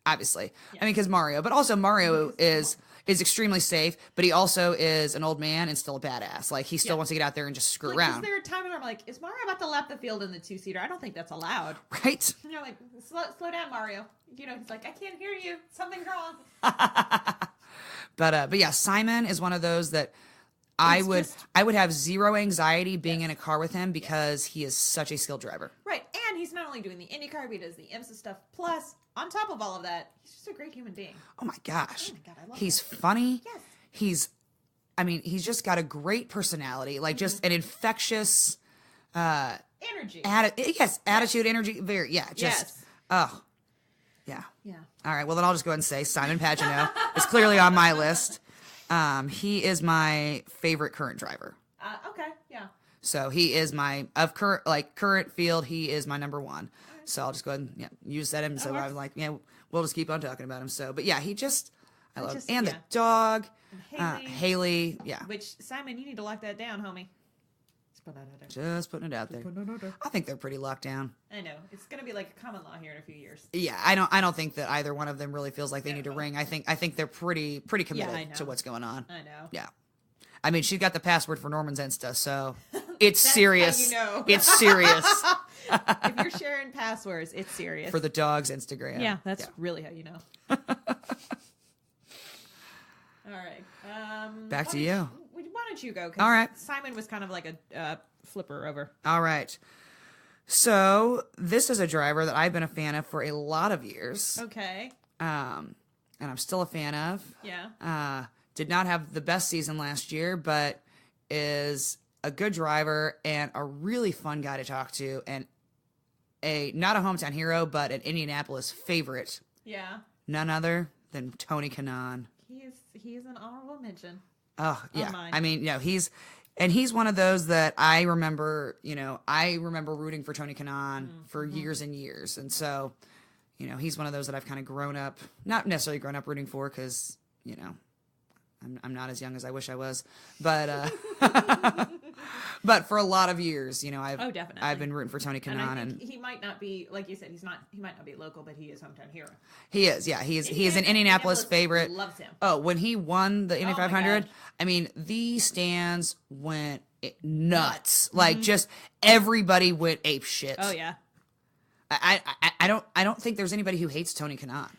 Obviously. Yeah. I mean, because Mario. But also Mario is extremely safe, but he also is an old man and still a badass. Like, he still wants to get out there and just screw around. Is there a time when I'm like, is Mario about to lap the field in the 2-seater? I don't think that's allowed. Right? And you're like, slow down, Mario. You know, he's like, I can't hear you. Something's wrong. But yeah, Simon is one of those that I would have zero anxiety being in a car with him because he is such a skilled driver. Right. And he's not only doing the IndyCar, but he does the IMSA stuff. Plus, on top of all of that, he's just a great human being. Oh my gosh. Oh my God, I love he's him. funny. Yes. He's just got a great personality, like just an infectious energy. Attitude, energy. Oh. Yeah. Yeah. All right. Well, then I'll just go ahead and say Simon Pagano is clearly on my list. He is my favorite current driver. Okay. Yeah. So he is my current field. He is my number one. Right. So I'll just go ahead and use that. And so I'm like, we'll just keep on talking about him. So, but yeah, I love him. And the dog, and Haley. Yeah. Which, Simon, you need to lock that down, homie. Just putting it out there. I think they're pretty locked down. I know. It's going to be like a common law here in a few years. Yeah, I don't think that either one of them really feels like they need to ring. I think they're pretty committed to what's going on. I know. Yeah. I mean, she's got the password for Norman's Insta, so it's serious. How you know. It's serious. If you're sharing passwords, it's serious. For the dog's Instagram. Yeah, that's really how you know. All right. Back to you. Why don't you go? All right. Simon was kind of like a flipper over. All right. So this is a driver that I've been a fan of for a lot of years. Okay. And I'm still a fan of. Yeah. Did not have the best season last year, but is a good driver and a really fun guy to talk to, and not a hometown hero, but an Indianapolis favorite. Yeah. None other than Tony Kanaan. He is an honorable mention. Oh yeah. I mean, he's And he's one of those that I remember rooting for Tony Kanaan for years and years. And so, he's one of those that I've kind of grown up, not necessarily grown up rooting for because, I'm not as young as I wish I was, but but for a lot of years, definitely. I've been rooting for Tony Kanaan, and he might not be, like you said, he might not be local, but he is hometown hero. He is, yeah, he is an Indianapolis favorite. Loves him. Oh, when he won the Indy 500, God. I mean, the stands went nuts. Like just everybody went ape shit. Oh yeah. I don't think there's anybody who hates Tony Kanaan.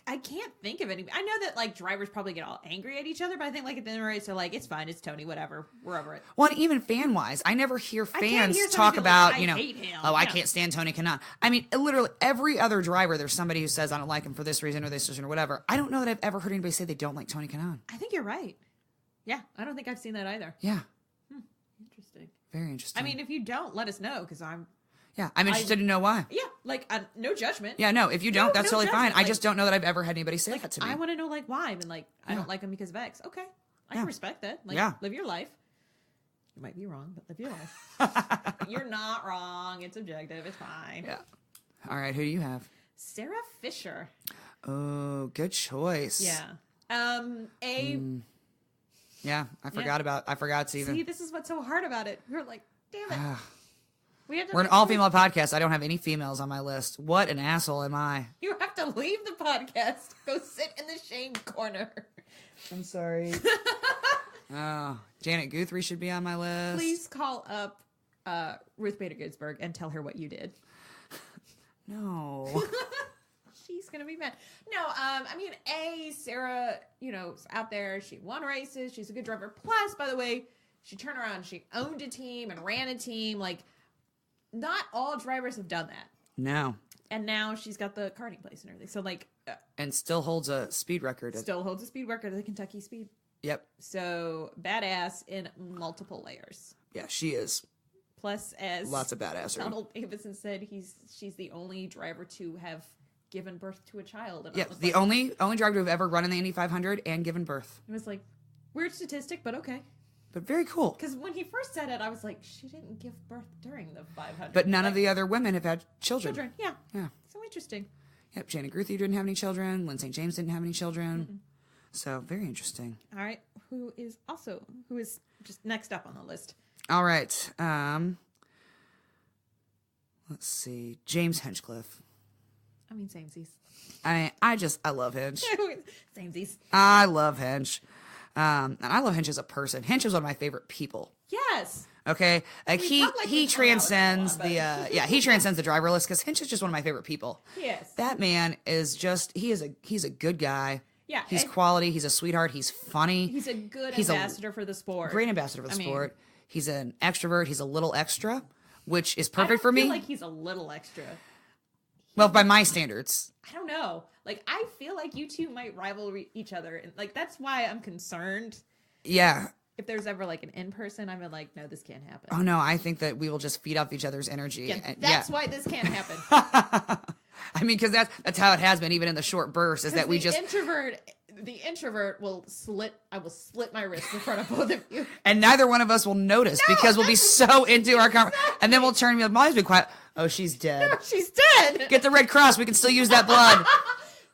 I can't think of any. I know that like drivers probably get all angry at each other, but I think like at the end of the race they're like, it's fine, it's Tony, whatever, we're over it. Well, and even fan wise, I never hear fans hear talk somebody about like, I hate him. I can't stand Tony Kanaan. I mean, literally every other driver, there's somebody who says I don't like him for this reason or this reason or whatever. I don't know that I've ever heard anybody say they don't like Tony Kanaan. I think you're right. Yeah, I don't think I've seen that either. Yeah, Interesting. very interesting. I mean, if you don't, let us know because I'm interested to know why. Yeah, like no judgment. Yeah, no, if you don't, that's no totally fine. judgment. I just don't know that I've ever had anybody say that to me. I want to know like why. And like I don't like him because of X. Okay, I can respect that. Like live your life. You might be wrong, but live your life. You're not wrong. It's objective. It's fine. Yeah. All right, who do you have? Sarah Fisher. Oh, good choice. Yeah. Yeah, I forgot to even. See, this is what's so hard about it. We're like, damn it. We're an all-female podcast. I don't have any females on my list. What an asshole am I? You have to leave the podcast. Go sit in the shame corner. I'm sorry. Oh, Janet Guthrie should be on my list. Please call up Ruth Bader Ginsburg and tell her what you did. No. She's gonna be mad. No, I mean, Sarah, is out there. She won races. She's a good driver. Plus, by the way, she turned around. She owned a team and ran a team. Like, not all drivers have done that. No. And now she's got the karting place and everything. So, like... and still holds a speed record. Still holds a speed record at the Kentucky Speed. Yep. So, badass in multiple layers. Yeah, she is. Plus, as... lots of badassery. Donald Davison said, she's the only driver to have given birth to a child. And the only driver to have ever run in the Indy 500 and given birth. It was like, weird statistic, but okay. But very cool. Because when he first said it, I was like, she didn't give birth during the 500. But none of the other women have had children. Yeah. Yeah. So interesting. Yep. Janet Guthrie didn't have any children. Lynn St. James didn't have any children. Mm-mm. So very interesting. All right. Who is just next up on the list? All right. Let's see. James Hinchcliffe. I mean, samesies. I love Hinch. Samesies. I love Hinch. And I love Hinch as a person. Hinch is one of my favorite people. Yes. Okay. Like he transcends he transcends the driver list because Hinch is just one of my favorite people. Yes. That man is just he's a good guy. Yeah. He's quality. He's a sweetheart. He's funny. He's a good ambassador for the sport. Great ambassador for the sport. He's an extrovert. He's a little extra, which is perfect for me. I feel like he's a little extra. Well, by my standards. I don't know. Like, I feel like you two might rival each other. And, like, that's why I'm concerned. Yeah. If there's ever, like, an in-person, I'm like, no, this can't happen. Oh, no. I think that we will just feed off each other's energy. Yeah, that's why this can't happen. I mean, because that's how it has been, even in the short bursts, is that we just... The introvert will I will slit my wrist in front of both of you. And neither one of us will notice because we'll be so into our conversation. And then we'll turn and be like, Molly's been quiet. Oh, she's dead. No, she's dead. Get the Red Cross. We can still use that blood.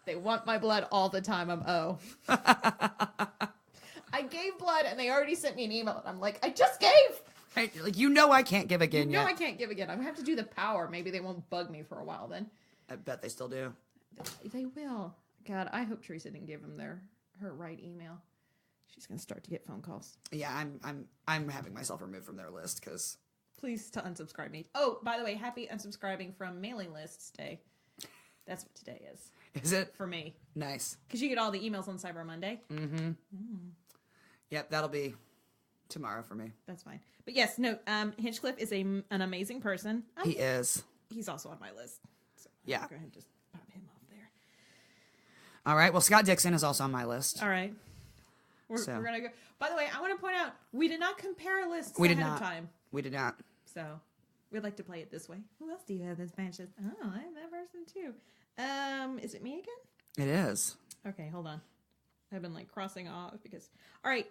They want my blood all the time. I'm I gave blood and they already sent me an email. And I'm like, I just gave. Like, I can't give again yet. I can't give again. I'm going to have to do the power. Maybe they won't bug me for a while then. I bet they still do. They will. God, I hope Teresa didn't give him her right email. She's gonna start to get phone calls. Yeah, I'm having myself removed from their list because. Please unsubscribe me. Oh, by the way, happy unsubscribing from mailing lists day. That's what today is. Is it for me? Nice. Because you get all the emails on Cyber Monday. Mm-hmm. Yep, that'll be tomorrow for me. That's fine. But yes, no. Hinchcliffe is an amazing person. He is. He's also on my list. So yeah. Go ahead and just pop him off there. All right. Well, Scott Dixon is also on my list. All right. We're going to go. By the way, I want to point out, we did not compare lists ahead of time. We did not. So, we'd like to play it this way. Who else do you have that's matches? Oh, I have that person too. Is it me again? It is. Okay, hold on. I've been, crossing off because... All right.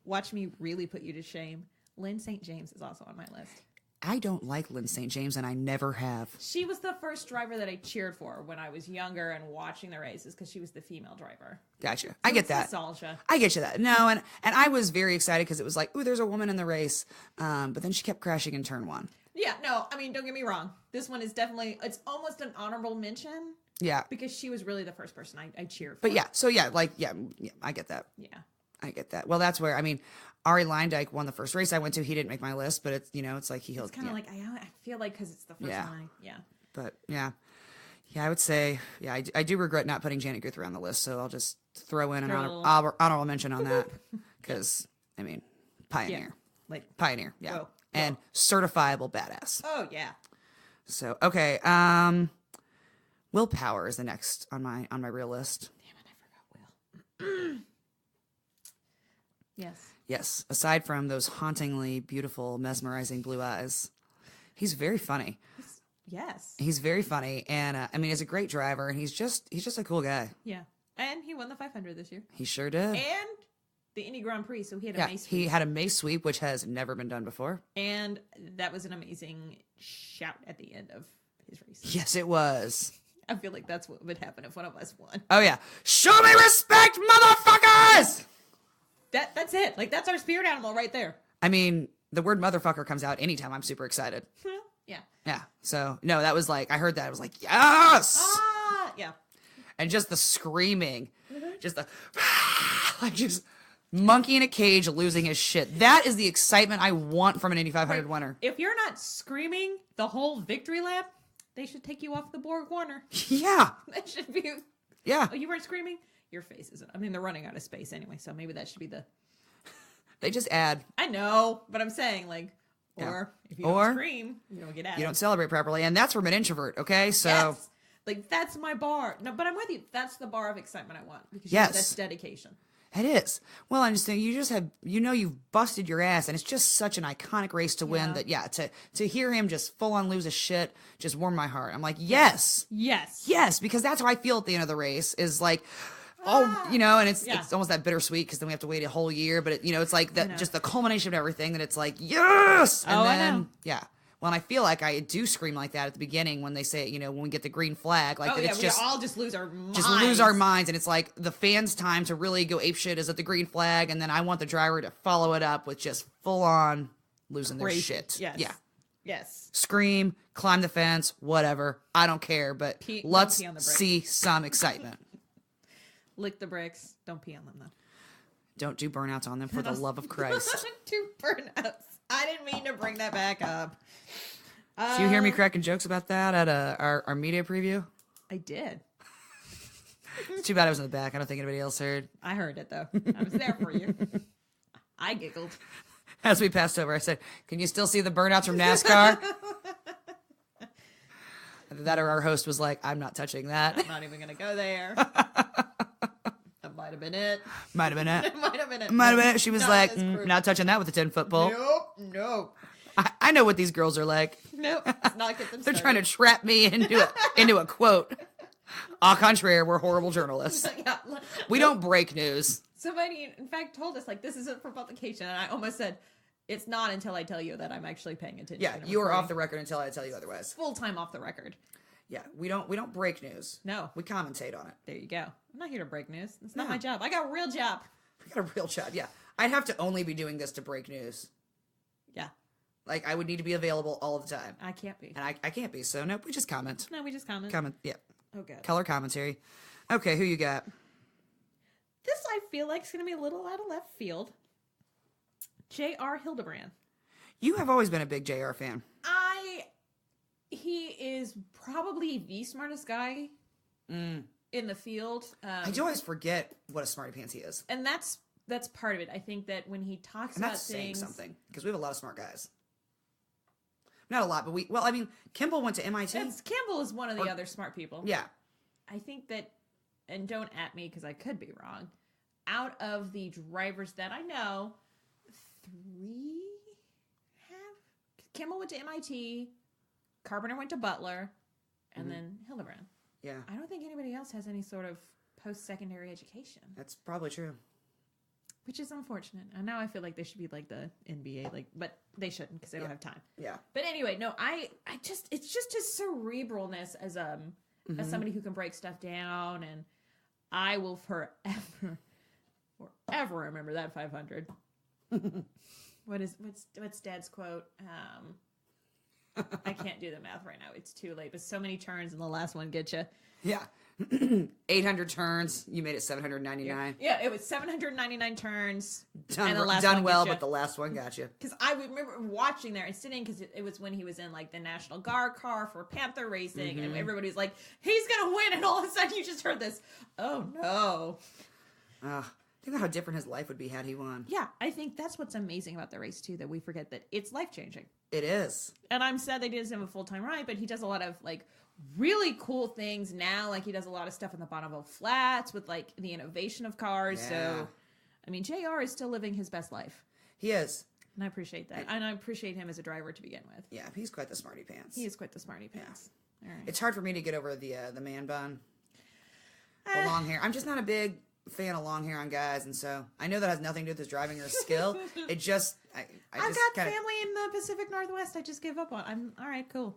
watch me really put you to shame. Lynn St. James is also on my list. I don't like Lynn St. James, and I never have. She was the first driver that I cheered for when I was younger and watching the races because she was the female driver. Gotcha. I get that. Nostalgia. I get you that. No, and I was very excited because it was like, ooh, there's a woman in the race. But then she kept crashing in turn 1. Yeah, no, I mean, don't get me wrong. This one is definitely, it's almost an honorable mention. Yeah. Because she was really the first person I cheered for. But yeah, so yeah, like, yeah, I get that. Yeah. I get that. Well, that's where, I mean, Ari Leindyke won the first race I went to. He didn't make my list, but it's, it's like he It's kind of like, I feel like because it's the first one. Yeah. But yeah. Yeah, I would say, yeah, I do regret not putting Janet Guthrie on the list, so I'll just throw in an honorable mention on that. Because, I mean, pioneer. Yeah. Like pioneer, yeah. Whoa. And certifiable badass. Oh, yeah. So, okay. Willpower is the next on my real list. Damn it, I forgot Will. Yes. Yes. Aside from those hauntingly beautiful, mesmerizing blue eyes, he's very funny. Yes. He's very funny, and I mean, he's a great driver, and he's just a cool guy. Yeah. And he won the 500 this year. He sure did. And the Indy Grand Prix, so he had a mace sweep. He had a mace sweep, which has never been done before. And that was an amazing shout at the end of his race. Yes, it was. I feel like that's what would happen if one of us won. Oh, yeah. Show me respect, motherfuckers! That's it. Like, that's our spirit animal right there. I mean, the word motherfucker comes out anytime I'm super excited. Yeah. Yeah. So, no, that was like, I heard that. I was like, yes! Ah, yeah. And just the screaming. Just the, like, just monkey in a cage losing his shit. That is the excitement I want from an Indy 500 winner. If you're not screaming the whole victory lap, they should take you off the Borg Warner. Yeah. That should be. Yeah. Oh, you weren't screaming? Your face isn't. I mean, they're running out of space anyway, so maybe that should be the. They just add. I know, but I'm saying, like, or if you don't scream, you don't get added. You don't celebrate properly, and that's from an introvert, okay? So. Yes. Like, that's my bar. No, but I'm with you. That's the bar of excitement I want. Because that's dedication. It is. Well, I just think you just have, you've busted your ass, and it's just such an iconic race to win that, to hear him just full on lose his shit just warmed my heart. I'm like, yes. Yes. Yes, because that's how I feel at the end of the race is like, and it's almost that bittersweet because then we have to wait a whole year, but it's like that, just the culmination of everything that it's like, yes. And then, I know. Yeah. Well, and I feel like I do scream like that at the beginning when they say, when we get the green flag, like it's we all just lose our minds. Just lose our minds, and it's like the fans' time to really go apeshit is at the green flag, and then I want the driver to follow it up with just full on losing their shit. Yes. Yeah. Yes. Scream, climb the fence, whatever. I don't care, but let's see some excitement. Lick the bricks. Don't pee on them though. Don't do burnouts on them for the love of Christ. Do burnouts. I didn't mean to bring that back up. Did you hear me cracking jokes about that at our media preview? I did. It's too bad I was in the back. I don't think anybody else heard. I heard it, though. I was there for you. I giggled. As we passed over, I said, can you still see the burnouts from NASCAR? That or our host was like, I'm not touching that. I'm not even going to go there. That might have been it. Might have been it. Might have been it. Might have been it. She was like, not touching that with a 10-foot pole. Nope. I know what these girls are like. Nope. Let's not get them They're trying to trap me into a quote. Au contraire, we're horrible journalists. Yeah. We don't break news. Somebody, in fact, told us, like, this isn't for publication. And I almost said, it's not until I tell you that I'm actually paying attention. Yeah, you are off the record until I tell you otherwise. Full-time off the record. Yeah, we don't break news. No. We commentate on it. There you go. I'm not here to break news. It's not my job. I got a real job. I got a real job, yeah. I'd have to only be doing this to break news. Yeah. Like, I would need to be available all the time. I can't be. And I can't be, so nope, we just comment. No, we just comment. Comment, yeah. Oh, God. Color commentary. Okay, who you got? This, I feel like, is going to be a little out of left field. J.R. Hildebrand. You have always been a big JR fan. He is probably the smartest guy in the field. I do always forget what a smarty pants he is. And that's part of it. I think that when he talks about things... saying something, because we have a lot of smart guys. Not a lot, but Kimball went to MIT. Kimball is one of the other smart people. Yeah. I think that, and don't at me because I could be wrong, out of the drivers that I know, 3 have... Kimball went to MIT, Carpenter went to Butler, and then Hildebrand. Yeah. I don't think anybody else has any sort of post-secondary education. That's probably true. which is unfortunate. And now I feel like they should be like the NBA, like, but they shouldn't because they don't have time. Yeah. But anyway, no, it's just his cerebralness as somebody who can break stuff down, and I will forever remember that 500. What's Dad's quote? I can't do the math right now. It's too late. But so many turns, and the last one gets you. Yeah. 800 turns. You made it 799. Yeah, it was 799 turns. Done well, but the last one got you. Because I remember watching there and sitting, because it was when he was in like the National Guard car for Panther Racing, and everybody's like, he's gonna win, and all of a sudden you just heard this, oh no. Think about how different his life would be had he won. Yeah, I think that's what's amazing about the race too, that we forget that it's life changing. It is. And I'm sad they didn't have a full-time ride, but he does a lot of like really cool things now. Like he does a lot of stuff in the Bonneville Flats with like the innovation of cars. Yeah. So, I mean, JR is still living his best life. He is. And I appreciate that. And I appreciate him as a driver to begin with. Yeah, he's quite the smarty pants. He is quite the smarty pants. Yeah. All right. It's hard for me to get over the man bun. The long hair. I'm just not a big fan of long hair on guys, and so I know that has nothing to do with his driving or skill. It just I've got family in the Pacific Northwest I just gave up on. I'm all right, cool.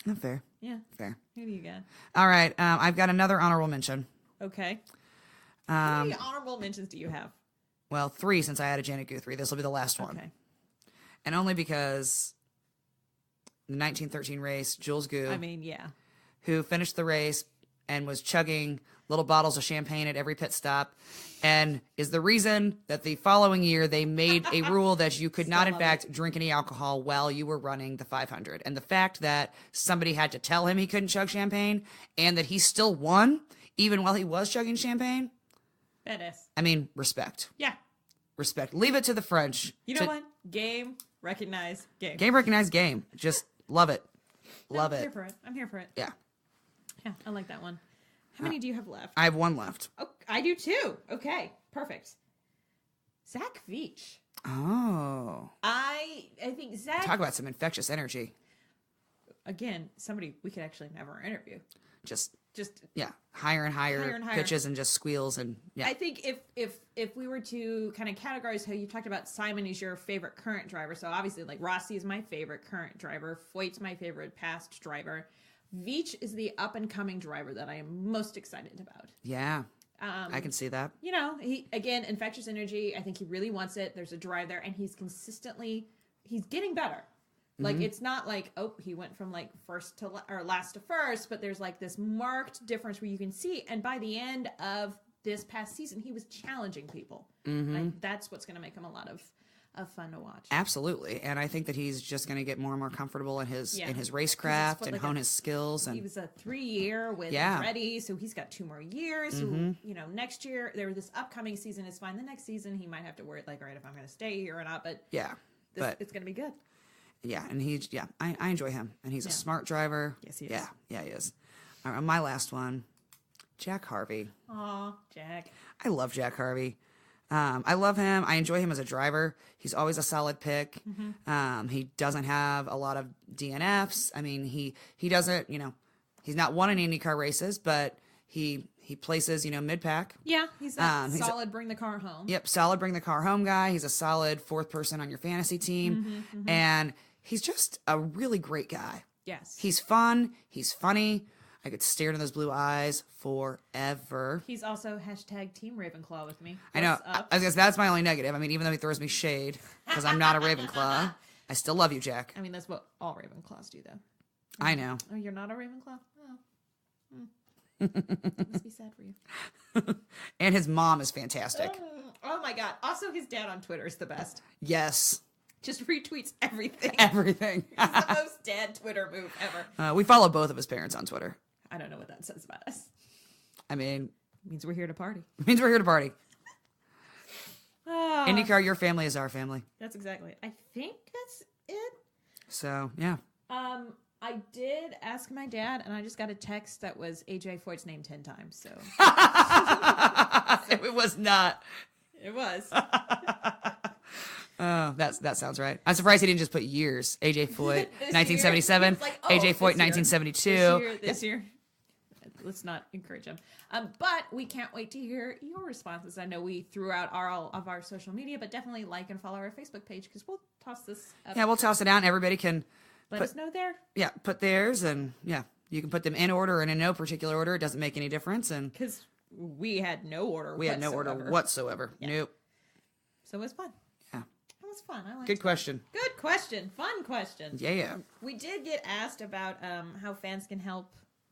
Not fair. Yeah. Fair. Who do you got? All right. I've got another honorable mention. Okay. How many honorable mentions do you have? Well, 3 since I added Janet Guthrie. This will be the last one. Okay. And only because the 1913 race, Jules Gu, I mean, yeah. who finished the race and was chugging little bottles of champagne at every pit stop, and is the reason that the following year they made a rule that you could not, in fact, drink any alcohol while you were running the 500. And the fact that somebody had to tell him he couldn't chug champagne, and that he still won, even while he was chugging champagne. Badass. I mean, respect. Yeah. Respect. Leave it to the French. You know what? Game, recognize, game. Game, recognize, game. Just love it. Love it. I'm here for it. Yeah. Yeah, I like that one. How many do you have left? I have 1 left. Oh, I do too. Okay, perfect. Zach Veach. Oh. I think Zach... Talk about some infectious energy. Again, somebody we could actually never interview. Just yeah, higher and higher pitches and just squeals, and yeah. I think if we were to kind of categorize how you talked about Simon is your favorite current driver, so obviously like Rossi is my favorite current driver, Foyt's my favorite past driver. Veach is the up-and-coming driver that I am most excited about. Yeah, I can see that. You know, he, again, infectious energy. I think he really wants it. There's a drive there, and he's getting better. Like, it's not like, oh, he went from, like, last to first, but there's, like, this marked difference where you can see, and by the end of this past season, he was challenging people. That's what's going to make him a lot of fun to watch. Absolutely. And I think that he's just going to get more and more comfortable in his racecraft and hone his skills. And he was a 3-year with Ready, so he's got 2 more years. So, you know, next year, this upcoming season is fine. The next season, he might have to worry, like, all right, if I'm going to stay here or not. But it's going to be good. Yeah, and I enjoy him. And he's a smart driver. Yes, he is. Yeah, he is. All right, my last one, Jack Harvey. Aw, Jack. I love Jack Harvey. I love him. I enjoy him as a driver. He's always a solid pick. He doesn't have a lot of DNFs. I mean, he doesn't, you know, he's not won in IndyCar races, but he places, you know, mid-pack. Yeah, he's a solid bring the car home. Yep, solid bring the car home guy. He's a solid 4th person on your fantasy team. And he's just a really great guy. Yes. He's fun. He's funny. I could stare into those blue eyes forever. He's also #Team Ravenclaw with me. I know. I guess that's my only negative. I mean, even though he throws me shade because I'm not a Ravenclaw, I still love you, Jack. I mean, that's what all Ravenclaws do, though. I know. Oh, you're not a Ravenclaw? Oh. Must be sad for you. And his mom is fantastic. Oh my God. Also, his dad on Twitter is the best. Yes. Just retweets everything. Everything. It's the most dad Twitter move ever. We follow both of his parents on Twitter. I don't know what that says about us. I mean, it means we're here to party. It means we're here to party. IndyCar, your family is our family. That's exactly it. I think that's it. So, yeah. I did ask my dad, and I just got a text that was AJ Foyt's name 10 times. So it was not. It was. Oh, that sounds right. I'm surprised he didn't just put years. AJ Foyt, 1977. Like, AJ Foyt, 1972. This year. let's not encourage them. But we can't wait to hear your responses. I know we threw out all of our social media, but definitely like and follow our Facebook page because we'll toss this up. Yeah, we'll toss it out and everybody can let us know there. Yeah, put theirs, and yeah, you can put them in order and in no particular order. It doesn't make any difference. And because we had no order. We had no order whatsoever. Yeah. Nope. So it was fun. Yeah. It was fun. I liked Good question. Good question. Fun question. Yeah. We did get asked about how fans can help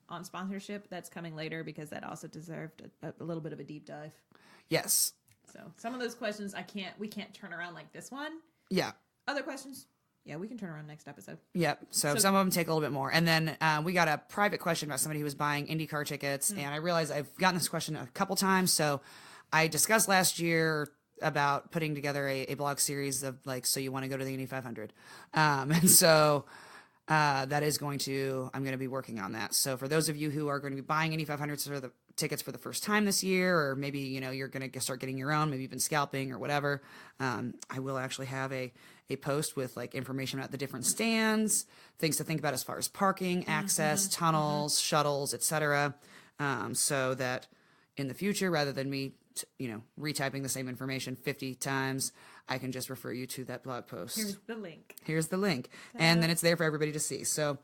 on sponsorship. That's coming later because that also deserved a little bit of a deep dive. Yes. So some of those questions we can't turn around like this one. Yeah. Other questions, yeah, we can turn around next episode. Yep. So some of them take a little bit more. And then we got a private question about somebody who was buying IndyCar tickets. And I realized I've gotten this question a couple times. So I discussed last year about putting together a blog series of like, so you want to go to the Indy 500. And so that is I'm going to be working on that. So for those of you who are going to be buying Indy 500s for the tickets for the first time this year, or maybe, you're going to start getting your own, maybe you've been scalping or whatever. I will actually have a post with like information about the different stands, things to think about as far as parking, access, tunnels, shuttles, etc. So that in the future, rather than me, retyping the same information 50 times, I can just refer you to that blog post. Here's the link. And then it's there for everybody to see. So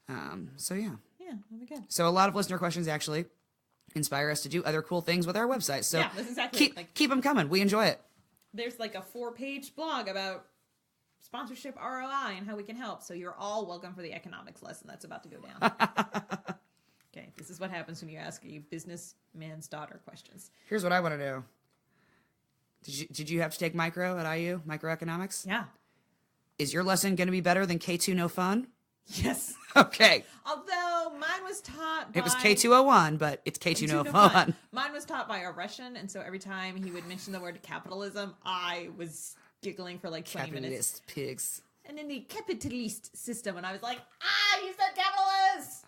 yeah. Yeah, that'll be good. So a lot of listener questions actually inspire us to do other cool things with our website. So yeah, that's exactly keep them coming. We enjoy it. There's like a 4-page blog about sponsorship ROI and how we can help. So you're all welcome for the economics lesson that's about to go down. Okay, this is what happens when you ask a businessman's daughter questions. Here's what I want to know. Did you have to take micro at IU, microeconomics? Yeah. Is your lesson going to be better than K2 No Fun? Yes. Okay. Although mine was taught by... It was K201, but it's K2 No Fun. Mine was taught by a Russian, and so every time he would mention the word capitalism, I was giggling for like 20 minutes. Capitalist pigs. And in the capitalist system, and I was like, you said capitalist!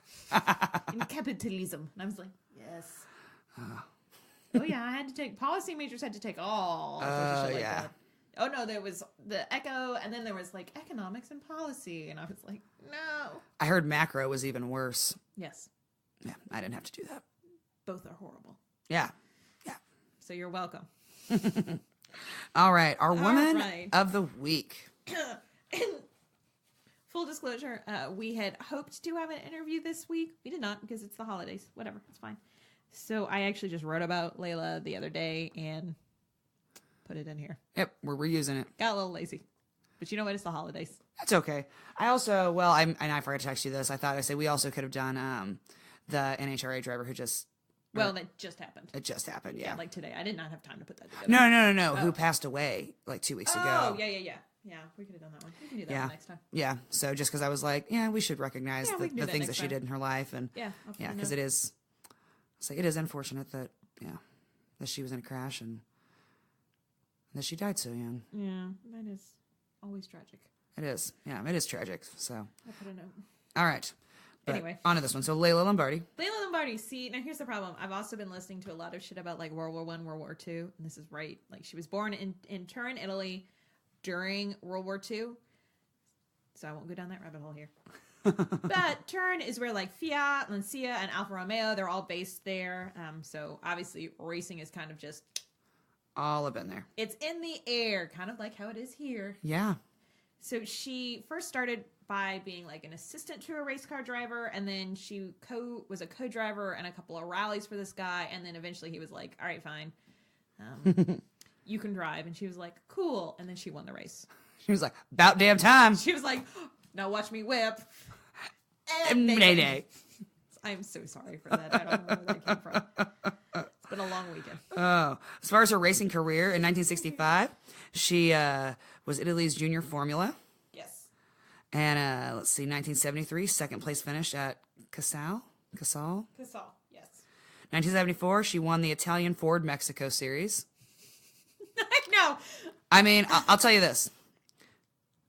In capitalism. And I was like, yes. Oh yeah, I had to take, policy majors had to take all shit like that. Oh no, there was the echo, and then there was like economics and policy, and I was like, no. I heard macro was even worse. Yes. Yeah, I didn't have to do that. Both are horrible. Yeah. So you're welcome. All right, our woman of the week. Full disclosure, we had hoped to have an interview this week. We did not because it's the holidays. Whatever, it's fine. So I actually just wrote about Layla the other day and put it in here. Yep, we're reusing it. Got a little lazy. But you know what? It's the holidays. That's okay. I also, I forgot to text you this. We also could have done the NHRA driver who just... Well, that just happened. It just happened, yeah. Yeah, like today. I did not have time to put that together. No. Oh. Who passed away like 2 weeks ago. Oh, yeah. Yeah, we could have done that one. We can do that one next time. Yeah, so just because I was like, we should recognize the things that she did in her life. And because it is unfortunate that, that she was in a crash and that she died so young. Yeah, that is always tragic. It is. Yeah, it is tragic. So I put a note. All right. But anyway. On to this one. So Lella Lombardi. See, now here's the problem. I've also been listening to a lot of shit about like World War I, World War II. And this is right. Like she was born in Turin, Italy during World War II. So I won't go down that rabbit hole here. But Turin is where like Fiat, Lancia, and Alfa Romeo, they're all based there. So obviously racing is kind of just... all up in there. It's in the air, kind of like how it is here. Yeah. So she first started by being like an assistant to a race car driver, and then she was a co-driver and a couple of rallies for this guy, and then eventually he was like, all right, fine. You can drive. And she was like, cool. And then she won the race. She was like, about damn time. She was like, now watch me whip. And Mayday. I'm so sorry for that. I don't know where that came from. It's been a long weekend. Oh, as far as her racing career, in 1965, she was Italy's junior Formula. Yes. And let's see, 1973, second place finish at Casal, yes. 1974, she won the Italian Ford Mexico Series. I know. I mean, I'll tell you this.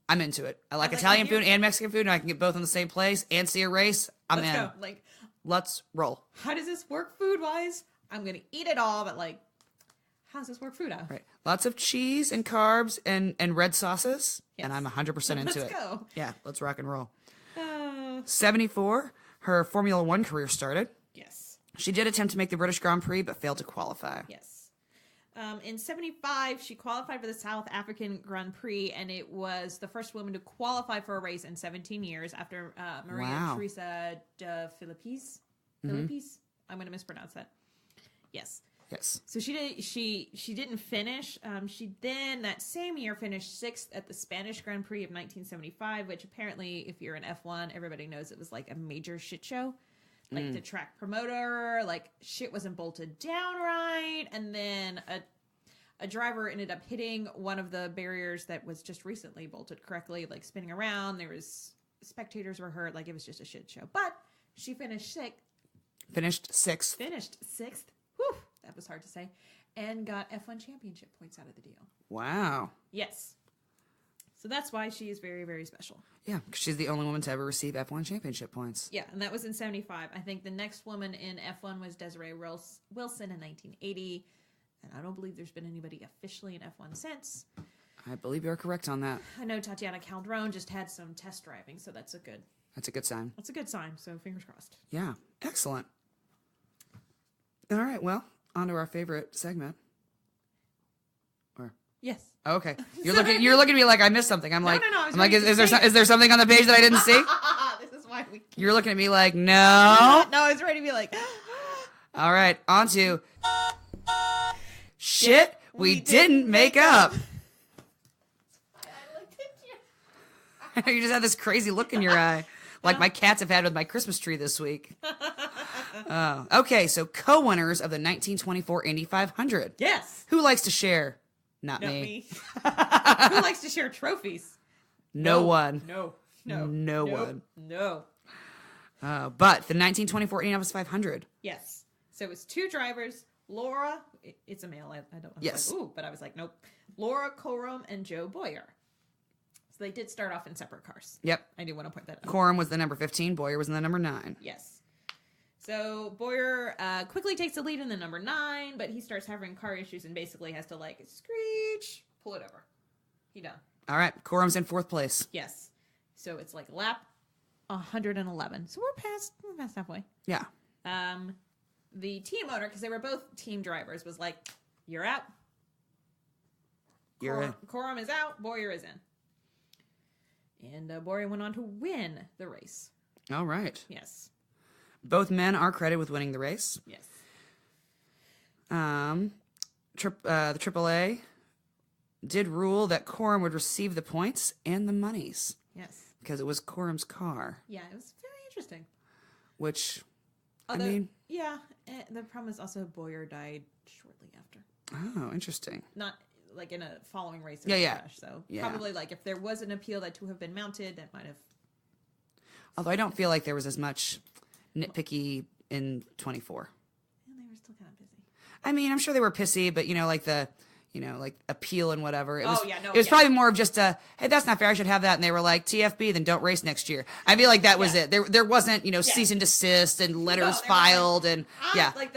I'm into it. I like Italian food and Mexican food, and I can get both in the same place and see a race. I'm in. Let's go. Let's roll. How does this work food-wise? I'm going to eat it all, but how does this work food-wise? Right. Lots of cheese and carbs and red sauces, and I'm 100% into it. Let's go. Yeah, let's rock and roll. 74, her Formula One career started. Yes. She did attempt to make the British Grand Prix, but failed to qualify. Yes. In 75, she qualified for the South African Grand Prix, and it was the first woman to qualify for a race in 17 years after Maria Teresa de Filippis. Filippis? I'm going to mispronounce that. Yes. Yes. So she didn't finish. She then that same year finished 6th at the Spanish Grand Prix of 1975, which apparently, if you're in F1, everybody knows it was like a major shit show. Like the track promoter, like shit wasn't bolted down right, and then a driver ended up hitting one of the barriers that was just recently bolted correctly, like spinning around. There was spectators were hurt, like it was just a shit show. But she finished sixth. Finished sixth. Whew, that was hard to say, and got F1 championship points out of the deal. Wow. Yes. So that's why she is very, very special. Yeah, because she's the only woman to ever receive F1 championship points. Yeah, and that was in 75. I think the next woman in F1 was Desiree Wilson in 1980. And I don't believe there's been anybody officially in F1 since. I believe you're correct on that. I know Tatiana Calderon just had some test driving, so that's a good sign. That's a good sign, so fingers crossed. Yeah, excellent. All right, well, on to our favorite segment. Yes. Okay. You're looking at me like I missed something. I'm like, no, I'm like, is there something on the page that I didn't see? This is why we can't. You're looking at me like, no. No, I was ready to be like, all right, on to shit we didn't make up. You just had this crazy look in your eye, like my cats have had with my Christmas tree this week. Okay, so co-winners of the 1924 Indy 500. Yes. Who likes to share? Not Not me. me. Who likes to share trophies? No one. No one. No. But the 1924 Indianapolis 500. Yes. So it's two drivers. Laura, it's a male. I don't. Yes. Like, ooh, but I was like, nope. Laura Coram and Joe Boyer. So they did start off in separate cars. Yep. I do want to point that out. Coram was the number 15. Boyer was in the number 9. Yes. So Boyer quickly takes the lead in the number 9, but he starts having car issues and basically has to like screech, pull it over. He done. All right. Coram's in 4th place. Yes. So it's like lap 111. So we're past halfway. Yeah. The team owner, because they were both team drivers, was like, "You're out. You're in. Coram is out. Boyer is in." And Boyer went on to win the race. All right. Yes. Both men are credited with winning the race. Yes. The AAA did rule that Coram would receive the points and the monies. Yes. Because it was Coram's car. Yeah, it was very interesting. Which, Although, I mean... Yeah, the problem is also Boyer died shortly after. Oh, interesting. Not like in a following race or crash. So probably like if there was an appeal that to have been mounted, that might have... Although I don't feel like there was as much nitpicky in 24. And they were still kind of busy. I mean, I'm sure they were pissy, but like appeal and whatever. It was probably more of just a, hey, that's not fair. I should have that. And they were like, TFB, then don't race next year. I feel like that was it. There wasn't, cease and desist and letters filed and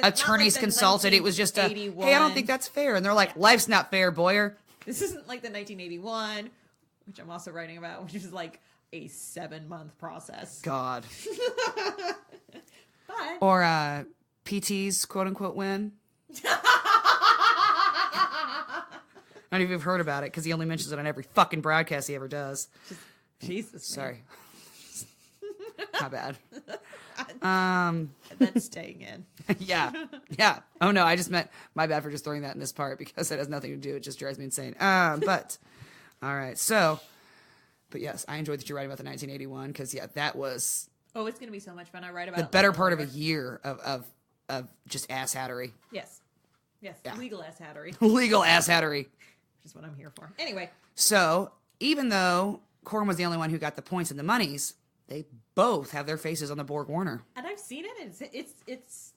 attorneys consulted. It was just a, hey, I don't think that's fair. And they're like, life's not fair, Boyer. This isn't like the 1981, which I'm also writing about, which is like a 7-month process. God. But or PT's quote unquote win. I don't know if you've heard about it because he only mentions it on every fucking broadcast he ever does. Jesus. Sorry. My bad. That's staying in. Yeah. Oh no, I just meant my bad for just throwing that in this part because it has nothing to do. It just drives me insane. But all right. So, but yes, I enjoyed that you're writing about the 1981 because that was. Oh, it's gonna be so much fun. I write about the better part of a year of just ass hattery. Yes. Yeah. Legal ass hattery. Legal ass hattery. Which is what I'm here for. Anyway. So even though Coram was the only one who got the points and the monies, they both have their faces on the Borg Warner. And I've seen it. And it's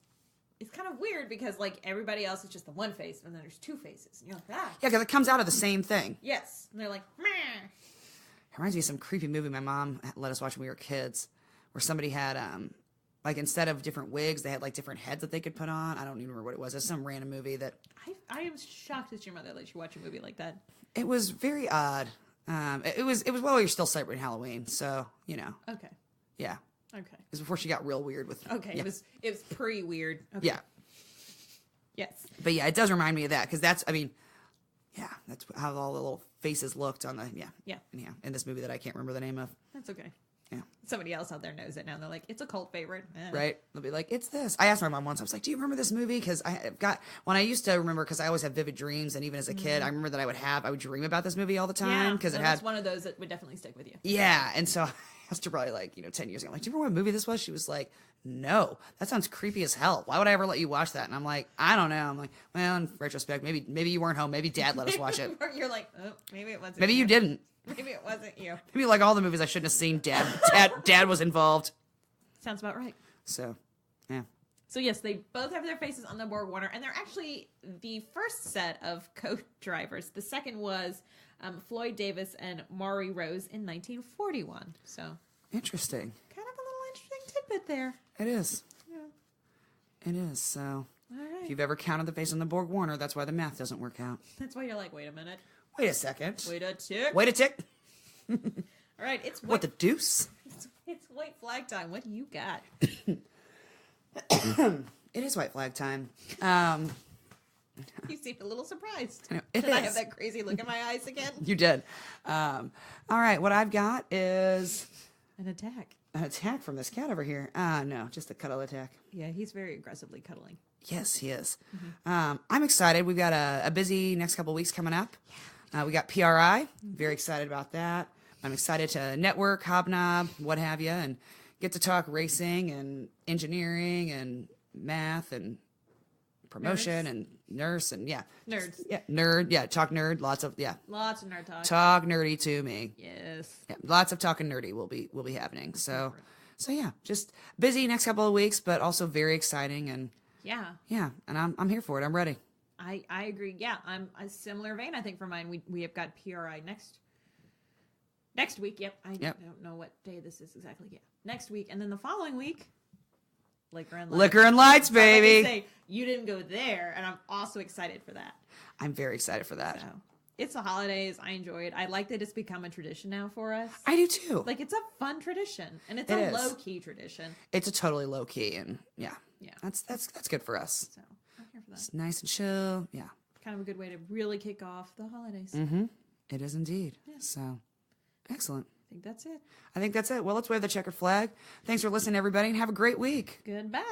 kind of weird because like everybody else is just the one face, and then there's two faces. And you're like, ah. Yeah, because it comes out of the same thing. Yes. And they're like, meh. It reminds me of some creepy movie my mom let us watch when we were kids, where somebody had like instead of different wigs, they had like different heads that they could put on. I don't even remember what it was. It's some random movie that. I am shocked that your mother let you watch a movie like that. It was very odd. It was while you're still celebrating Halloween, so Okay. Yeah. Okay. It was before she got real weird with. Okay. Yeah. It was pre-weird. Okay. Yeah. Yes. But yeah, it does remind me of that because that's that's how all the little faces looked on the Yeah. in this movie that I can't remember the name of. That's okay. Yeah. Somebody else out there knows it now. They're like, it's a cult favorite. Right? They'll be like, it's this. I asked my mom once, I was like, do you remember this movie? Because when I used to remember, because I always have vivid dreams, and even as a kid, I remember that I would dream about this movie all the time. Because that's one of those that would definitely stick with you. Yeah. And so I asked her probably 10 years ago, I'm like, do you remember what movie this was? She was like, no, that sounds creepy as hell. Why would I ever let you watch that? And I'm like, I don't know. I'm like, well, in retrospect, maybe you weren't home. Maybe Dad let us watch it. You're like, oh, maybe it wasn't. Maybe you didn't. Maybe it wasn't you. Maybe like all the movies I shouldn't have seen, Dad was involved. Sounds about right. So, yeah. So yes, they both have their faces on the Borg Warner, and they're actually the first set of co-drivers. The second was Floyd Davis and Maury Rose in 1941. So interesting. Kind of a little interesting tidbit there. It is. Yeah. It is. So, all right. If you've ever counted the face on the Borg Warner, that's why the math doesn't work out. That's why you're like, wait a minute. Wait a second. Wait a tick. Wait a tick. All right, it's what the deuce? It's white flag time. What do you got? It is white flag time. You seemed a little surprised. Did I have that crazy look in my eyes again? You did. All right, what I've got is an attack. An attack from this cat over here. No, just a cuddle attack. Yeah, he's very aggressively cuddling. Yes, he is. Mm-hmm. I'm excited. We've got a busy next couple of weeks coming up. We got PRI. Very excited about that. I'm excited to network, hobnob, what have you, and get to talk racing and engineering and math and promotion and nurse and nerds. Yeah, nerd. Yeah, talk nerd. Lots of nerd talk. Talk nerdy to me. Yes. Yeah, lots of talking nerdy will be happening. So yeah, just busy next couple of weeks, but also very exciting and yeah, and I'm here for it. I'm ready. I agree. Yeah, I'm a similar vein. I think for mine, we have got PRI next week. Yep. I don't know what day this is exactly. Yeah, next week, and then the following week, Liquor and Lights. Liquor and Lights, baby. Say, you didn't go there, and I'm also excited for that. I'm very excited for that. So, it's the holidays. I enjoy it. I like that it's become a tradition now for us. I do too. Like, it's a fun tradition, and it's a low key tradition. It's a totally low key, and yeah, that's good for us. So I'm here for that. It's nice and chill. Yeah, kind of a good way to really kick off the holidays. Mm-hmm. It is indeed. Yeah. So excellent. I think that's it. Well, let's wave the checkered flag. Thanks for listening, everybody, and have a great week. Goodbye.